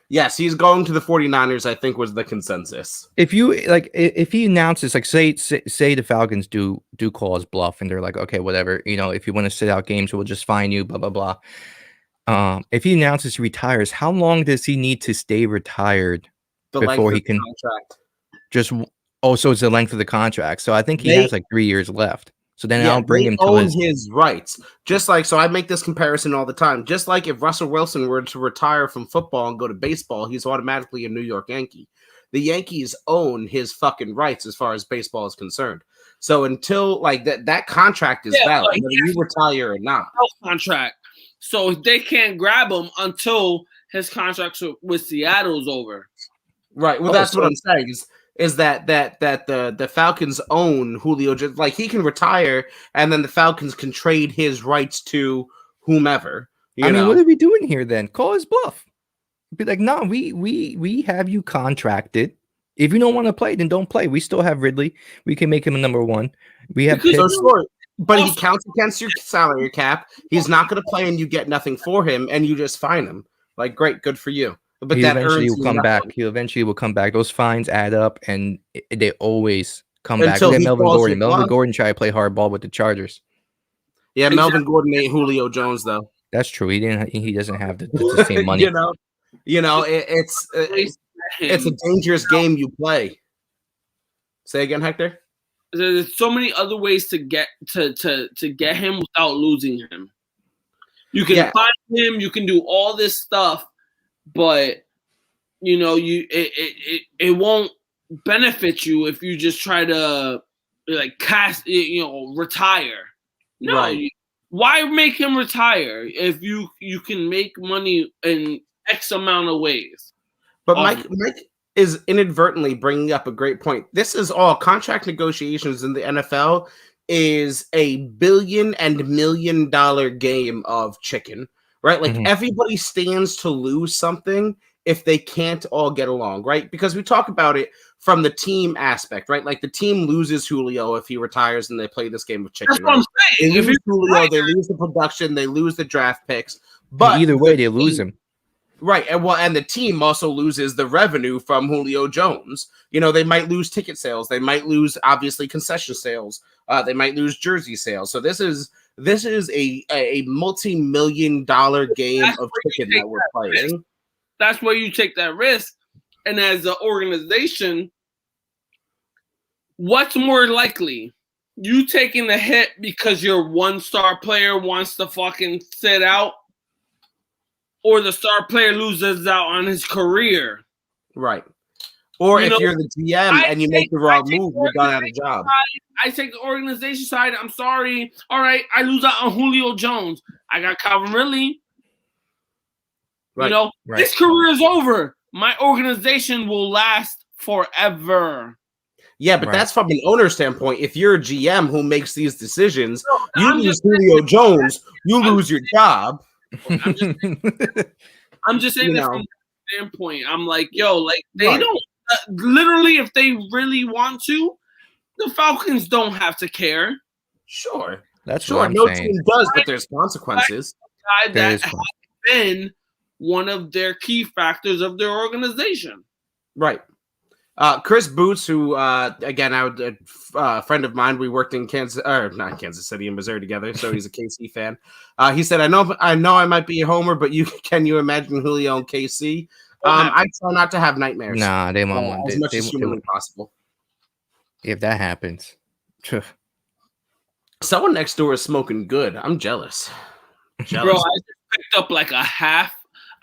Yes, he's going to the 49ers, I think was the consensus. if he announces, like, say the Falcons do call his bluff and they're like, okay, whatever, if you want to sit out games, we'll just fine you, blah blah blah. If he announces he retires, how long does he need to stay retired before he can contract? So it's the length of the contract. So I think he has like 3 years left. So then I'll bring him to his rights. Just like, so I make this comparison all the time. Just like if Russell Wilson were to retire from football and go to baseball, he's automatically a New York Yankee. The Yankees own his fucking rights as far as baseball is concerned. So until like that contract is valid, whether you retire or not. Contract. So they can't grab him until his contract with Seattle is over. Right. Well, that's what I'm saying is that the Falcons own Julio. Just like he can retire, and then the Falcons can trade his rights to whomever. I mean, what are we doing here then? Call his bluff. Be like, no, we have you contracted. If you don't want to play, then don't play. We still have Ridley. We can make him a number one. We have but he counts against your salary cap. He's not going to play, and you get nothing for him, and you just fine him. Like, great, good for you. But that eventually will come back. He eventually will come back. Those fines add up, and they always come back. Look at Melvin Gordon. Melvin Gordon tried to play hardball with the Chargers. Yeah, Melvin Gordon ain't Julio Jones though. That's true. He doesn't have the same money. It's a dangerous game you play. Say again, Hector. There's so many other ways to get him without losing him. You can find him. You can do all this stuff. But it won't benefit you if you just try to retire. No, right. Why make him retire if you can make money in X amount of ways? But Mike is inadvertently bringing up a great point. This is all contract negotiations in the NFL is a $1 billion and $1 million game of chicken. Right? Like everybody stands to lose something if they can't all get along, right? Because we talk about it from the team aspect, right? Like the team loses Julio if he retires and they play this game of chicken. That's what I'm saying. They lose Julio, they lose the production, they lose the draft picks. But either way, they lose him. Right. And the team also loses the revenue from Julio Jones. They might lose ticket sales. They might lose, obviously, concession sales. They might lose jersey sales. So this is a multi-million-dollar game of chicken that we're playing. Risk. That's where you take that risk. And as an organization, what's more likely? You taking the hit because your one-star player wants to fucking sit out, or the star player loses out on his career? Right. Or if you're the GM and you make the wrong move, you're done out of job. I take the organization side. I'm sorry. All right, I lose out on Julio Jones. I got Calvin Ridley. Right. This career is over. My organization will last forever. Yeah, but that's from an owner standpoint. If you're a GM who makes these decisions, you lose Julio Jones, you lose your job. I'm just saying that from that standpoint. I'm like, they don't literally, if they really want to, the Falcons don't have to care. Sure. That's what I'm no saying. team does, but there's consequences. That has been one of their key factors of their organization. Right. Chris Boots, who again, a friend of mine, we worked in not Kansas City, in Missouri together, so he's a KC fan. He said, I know I might be a homer, but can you imagine Julio and KC? I try not to have nightmares. Nah, they won't. As much as humanly possible. If that happens. Someone next door is smoking good. I'm jealous. Bro, I just picked up like a half.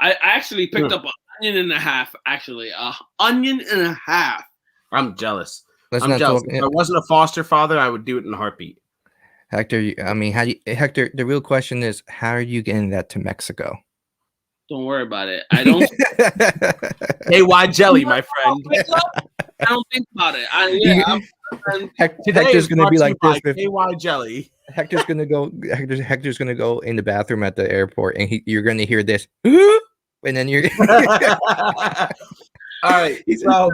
I actually picked up an onion and a half, actually. Onion and a half. I'm jealous. Let's I'm not jealous. talk. If I wasn't a foster father, I would do it in a heartbeat. Hector, I mean, how do you, Hector? The real question is, how are you getting that to Mexico? Don't worry about it. I don't. KY jelly, my friend. I don't think about it. Hector's gonna be like this. KY jelly. Hector's gonna go. Hector's gonna go in the bathroom at the airport, and you're gonna hear this, and then you're. All right, so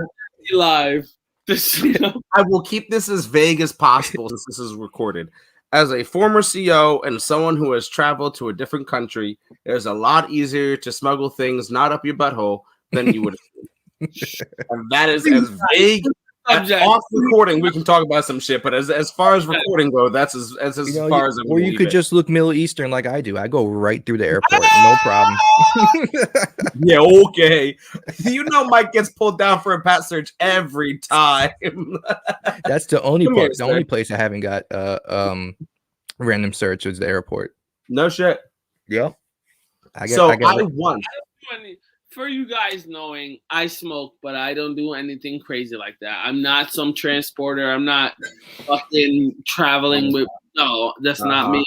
live. I will keep this as vague as possible since this is recorded. As a former CO and someone who has traveled to a different country, it is a lot easier to smuggle things not up your butthole than you would. And that is as vague. Off recording, we can talk about some shit, but as far as recording go, that's as far as. Or you could just look Middle Eastern like I do. I go right through the airport, no problem. Yeah, okay. You know, Mike gets pulled down for a pat search every time. That's the only part. The only place I haven't got random search is the airport. No shit. Yep. I won. For you guys knowing, I smoke, but I don't do anything crazy like that. I'm not some transporter. I'm not fucking traveling with. No, that's not me.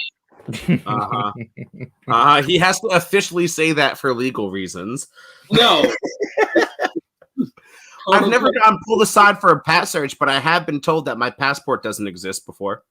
He has to officially say that for legal reasons. No. I've never gotten pulled aside for a pat search, but I have been told that my passport doesn't exist before.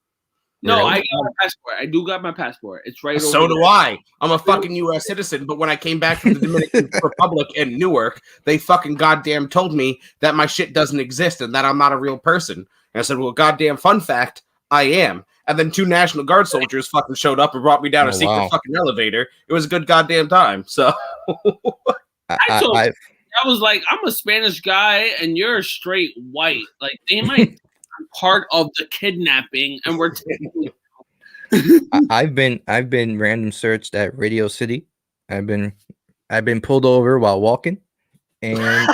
No, really? I got my passport. I do got my passport. It's right over So do there. I. I'm a fucking U.S. citizen, but when I came back from the Dominican Republic in Newark, they fucking goddamn told me that my shit doesn't exist and that I'm not a real person. And I said, well, goddamn fun fact, I am. And then 2 National Guard soldiers fucking showed up and brought me down a secret fucking elevator. It was a good goddamn time. So I was like, I'm a Spanish guy and you're a straight white. Like, they might part of the kidnapping, and we're I've been random searched at Radio City. I've been pulled over while walking, and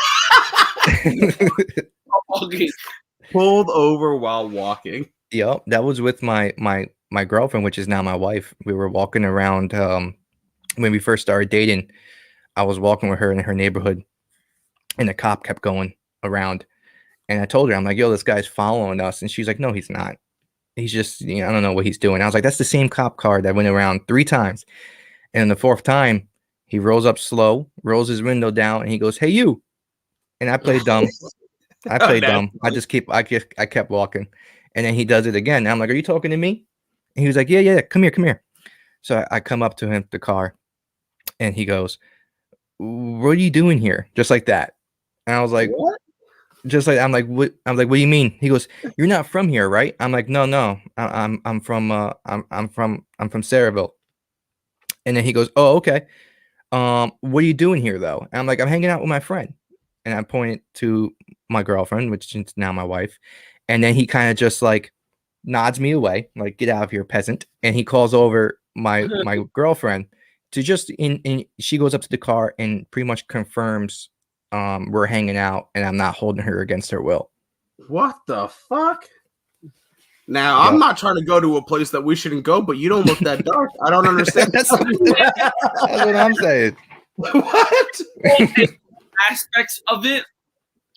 pulled over while walking. Yep, that was with my girlfriend, which is now my wife. We were walking around when we first started dating. I was walking with her in her neighborhood, and the cop kept going around. And I told her, I'm like, yo, this guy's following us. And she's like, no, he's not. He's just, I don't know what he's doing. I was like, that's the same cop car that went around 3 times. And the 4th time, he rolls up slow, rolls his window down, and he goes, hey, you. And I played dumb. Dumb. I kept walking. And then he does it again. And I'm like, are you talking to me? And he was like, yeah, come here. So I come up to him, the car, and he goes, what are you doing here? Just like that. And I was like, what? Just like I'm like, what do you mean? He goes, you're not from here, right? I'm like, no, I'm from Saraville. And then he goes, oh, okay. What are you doing here though? And I'm like, I'm hanging out with my friend. And I pointed to my girlfriend, which is now my wife. And then he kind of just like nods me away, like, get out of here, peasant. And he calls over my girlfriend to just she goes up to the car and pretty much confirms we're hanging out and I'm not holding her against her will. What the fuck? Now, I'm not trying to go to a place that we shouldn't go, but you don't look that dark. I don't understand. That's what I'm saying. What? Aspects of it,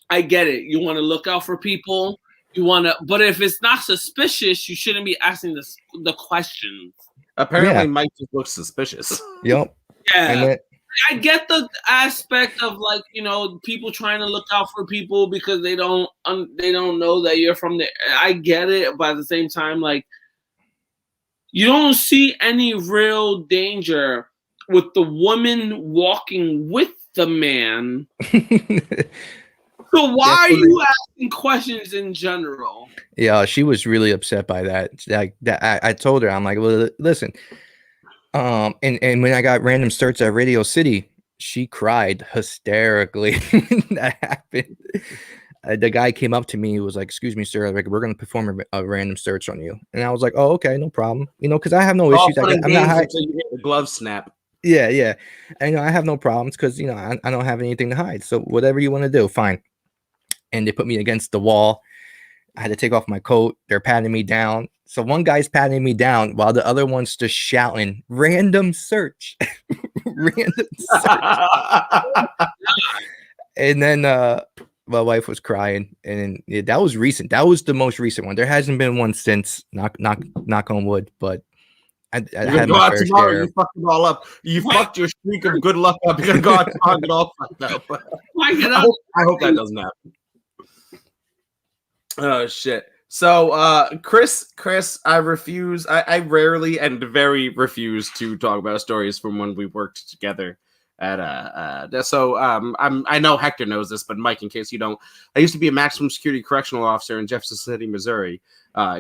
I get it. You want to look out for people. You want to, but if it's not suspicious, you shouldn't be asking the questions. Apparently, Mike just looks suspicious. Yep. Yeah. I get the aspect of, like, people trying to look out for people because they don't know that you're from there. I get it, but at the same time, like, you don't see any real danger with the woman walking with the man. So why are you asking questions in general? Yeah, she was really upset by that. Like, I told her, I'm like, well, listen. And when I got random search at Radio City, she cried hysterically. That happened. The guy came up to me. He was like, "Excuse me, sir. Like, we're going to perform a random search on you." And I was like, "Oh, okay, no problem." Because I have no issues. I'm not hiding. You hit the glove snap. Yeah. And I have no problems because I don't have anything to hide. So whatever you want to do, fine. And they put me against the wall. I had to take off my coat. They're patting me down. So one guy's patting me down while the other one's just shouting, random search. Random search. And then my wife was crying, and that was recent. That was the most recent one. There hasn't been one since. Knock on wood. But I You're gonna had go my out fair tomorrow. share. You fucked it all up. You fucked your streak of good luck up. You're gonna go out tomorrow and get all fucked up. I hope that doesn't happen. Oh shit. So Chris, I refuse. I rarely and very refuse to talk about stories from when we worked together at I know Hector knows this, but Mike, in case you don't, I used to be a maximum security correctional officer in Jefferson City, Missouri.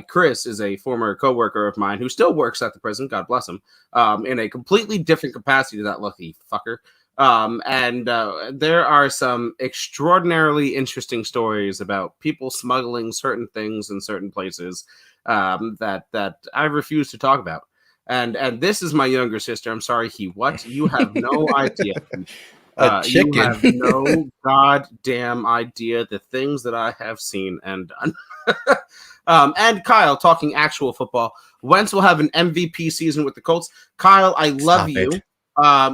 Chris is a former coworker of mine who still works at the prison, God bless him, in a completely different capacity to that lucky fucker. And there are some extraordinarily interesting stories about people smuggling certain things in certain places that I refuse to talk about. And this is my younger sister. I'm sorry, what? You have no idea. A chicken. You have no goddamn idea the things that I have seen and done. And Kyle, talking actual football, Wentz will have an MVP season with the Colts. Kyle, I love you.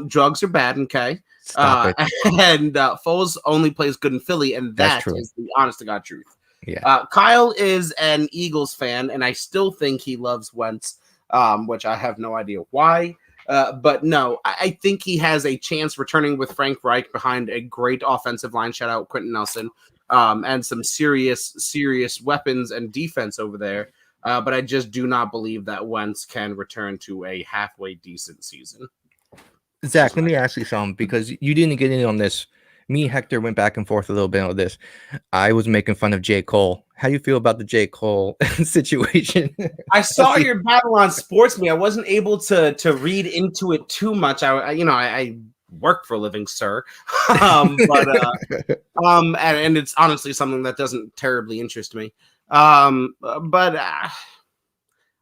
Drugs are bad, okay? Stop it. And Foles only plays good in Philly, and that is the honest to God truth. Yeah. Kyle is an Eagles fan, and I still think he loves Wentz, which I have no idea why. But no, I think he has a chance returning with Frank Reich behind a great offensive line. Shout out Quentin Nelson, and some serious weapons and defense over there. But I just do not believe that Wentz can return to a halfway decent season. Zach, let me ask you something, because you didn't get in on this. Me and Hector went back and forth a little bit on this. I was making fun of J. Cole. How do you feel about the J. Cole situation? I saw your battle on Sports Me. I wasn't able to read into it too much. I work for a living, sir. And it's honestly something that doesn't terribly interest me. But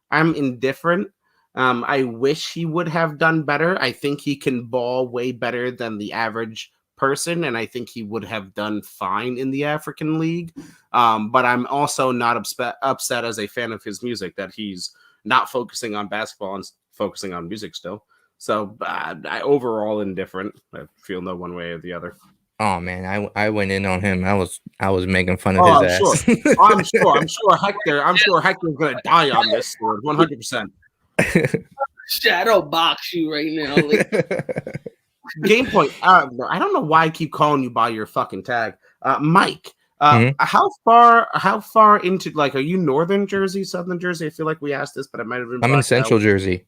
I'm indifferent. I wish he would have done better. I think he can ball way better than the average person, and I think he would have done fine in the African League. But I'm also not upset as a fan of his music that he's not focusing on basketball and focusing on music still. So I overall indifferent. I feel no one way or the other. Oh man, I went in on him. I was making fun of his ass. Sure. I'm sure Hector's gonna die on this sword, 100%. Shadow box you right now. Game point. I don't know why I keep calling you by your fucking tag, Mike. How far into, like, are you northern Jersey, southern Jersey? I feel like we asked this, but it might have been. I'm in central Jersey.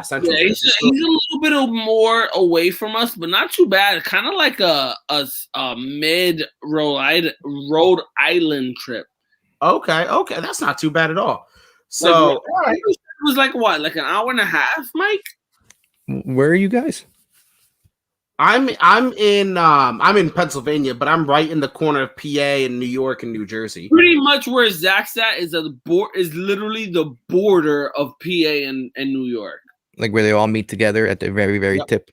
Central Jersey. He's a little bit more away from us, but not too bad. Kind of like a mid Rhode Island trip. Okay, that's not too bad at all. So it was like what, like an hour and a half, Mike? Where are you guys? I'm in Pennsylvania, but I'm right in the corner of PA and New York and New Jersey. Pretty much where Zach's at is literally the border of PA and New York. Like where they all meet together at the very, very tip.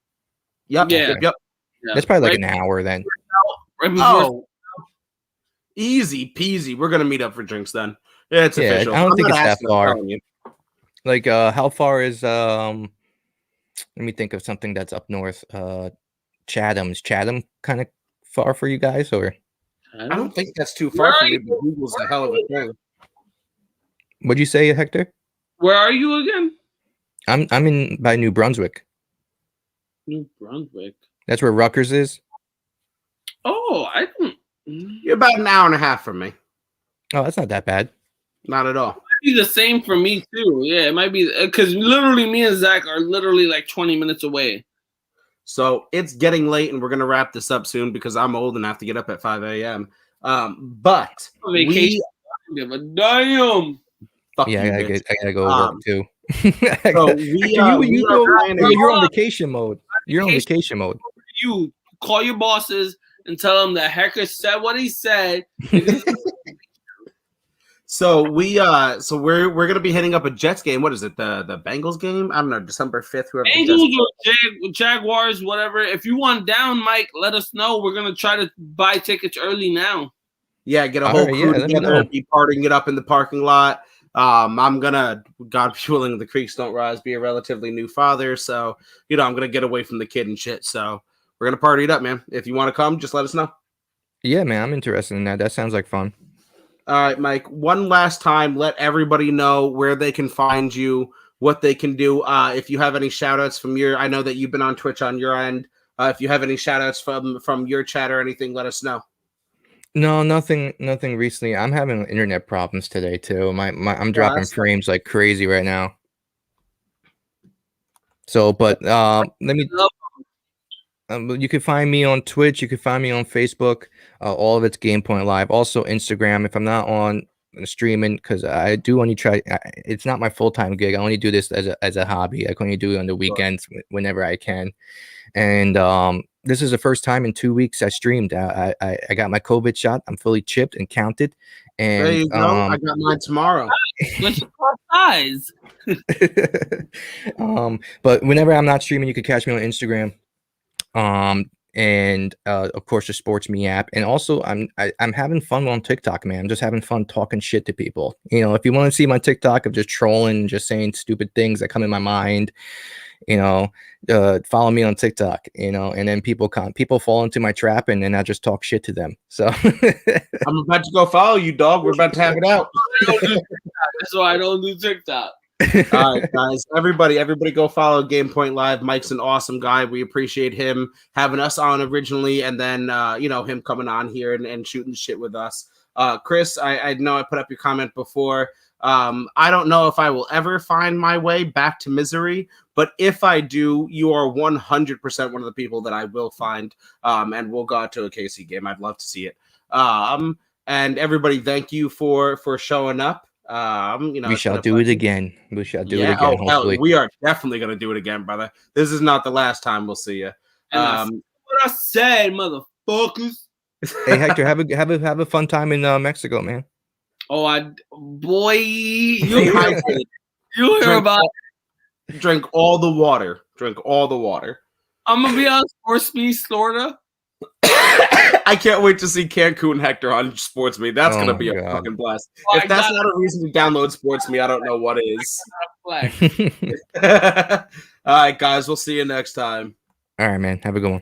Yep. That's probably like an hour then. Easy peasy. We're gonna meet up for drinks then. Yeah, it's official. I don't think it's that far. Like, how far is let me think of something that's up north. Chatham. Is Chatham kind of far for you guys, or? I don't think that's too far for me, but Google's a hell of a thing. What'd you say, Hector? Where are you again? I'm in by New Brunswick. New Brunswick. That's where Rutgers is. Oh, I don't. You're about an hour and a half from me. Oh, that's not that bad. Not at all. It might be the same for me too. Yeah, it might be, because literally me and Zach are literally like 20 minutes away. So it's getting late, and we're gonna wrap this up soon because I'm old and have to get up at 5 a.m. But vacation. Give a damn. Yeah, I gotta go work too. So you're on vacation mode. You're on vacation mode. You call your bosses and tell them that Hector said what he said. So we're gonna be hitting up a Jets game. What is it? The Bengals game? I don't know, December 5th. Bengals or Jaguars, whatever. If you want down, Mike, let us know. We're gonna try to buy tickets early now. Yeah, get a whole crew together, be partying it up in the parking lot. I'm gonna, God willing, the creeks don't rise, be a relatively new father, so I'm gonna get away from the kid and shit. So we're gonna party it up, man. If you want to come, just let us know. Yeah, man, I'm interested in that. That sounds like fun. All right, Mike. One last time, let everybody know where they can find you, what they can do. If you have any shout outs from I know that you've been on Twitch on your end. If you have any shout outs from your chat or anything, let us know. No, nothing recently. I'm having internet problems today too. I'm dropping That's frames like crazy right now. So, but let me. You can find me on Twitch. You can find me on Facebook. All of it's Game Point Live. Also Instagram. If I'm not on streaming, because I do only try. It's not my full time gig. I only do this as a hobby. I can only do it on the weekends whenever I can. And this is the first time in 2 weeks I streamed. I got my COVID shot. I'm fully chipped and counted. And there you go. I got mine tomorrow. What's your size? But whenever I'm not streaming, you can catch me on Instagram. And of course the Sports Me app, and also I'm having fun on TikTok, man. I'm just having fun talking shit to people. You know, if you want to see my TikTok of just trolling, just saying stupid things that come in my mind, you know, follow me on TikTok, you know, and then people fall into my trap, and then I just talk shit to them. So I'm about to go follow you, dog. We're about to have it out. That's why I don't do TikTok. All right, guys. Everybody go follow Game Point Live. Mike's an awesome guy. We appreciate him having us on originally, and then him coming on here and shooting shit with us. Chris, I know I put up your comment before. I don't know if I will ever find my way back to Misery, but if I do, you are 100% one of the people that I will find. And we'll go out to a KC game. I'd love to see it. And everybody, thank you for showing up. We shall do it again. We shall do it again. Oh, hopefully. hell, we are definitely gonna do it again, brother. This is not the last time we'll see you. What I said, motherfuckers. Hey Hector, have a fun time in Mexico, man. Oh, boy, you hear about it. Drink all the water. Drink all the water. I'm gonna be on Sports Me, Florida. I can't wait to see Cancun Hector on Sports Me. That's gonna be a fucking blast. If that's not a reason to download Sports Me, I don't know what is. All right, guys, we'll see you next time. All right, man. Have a good one.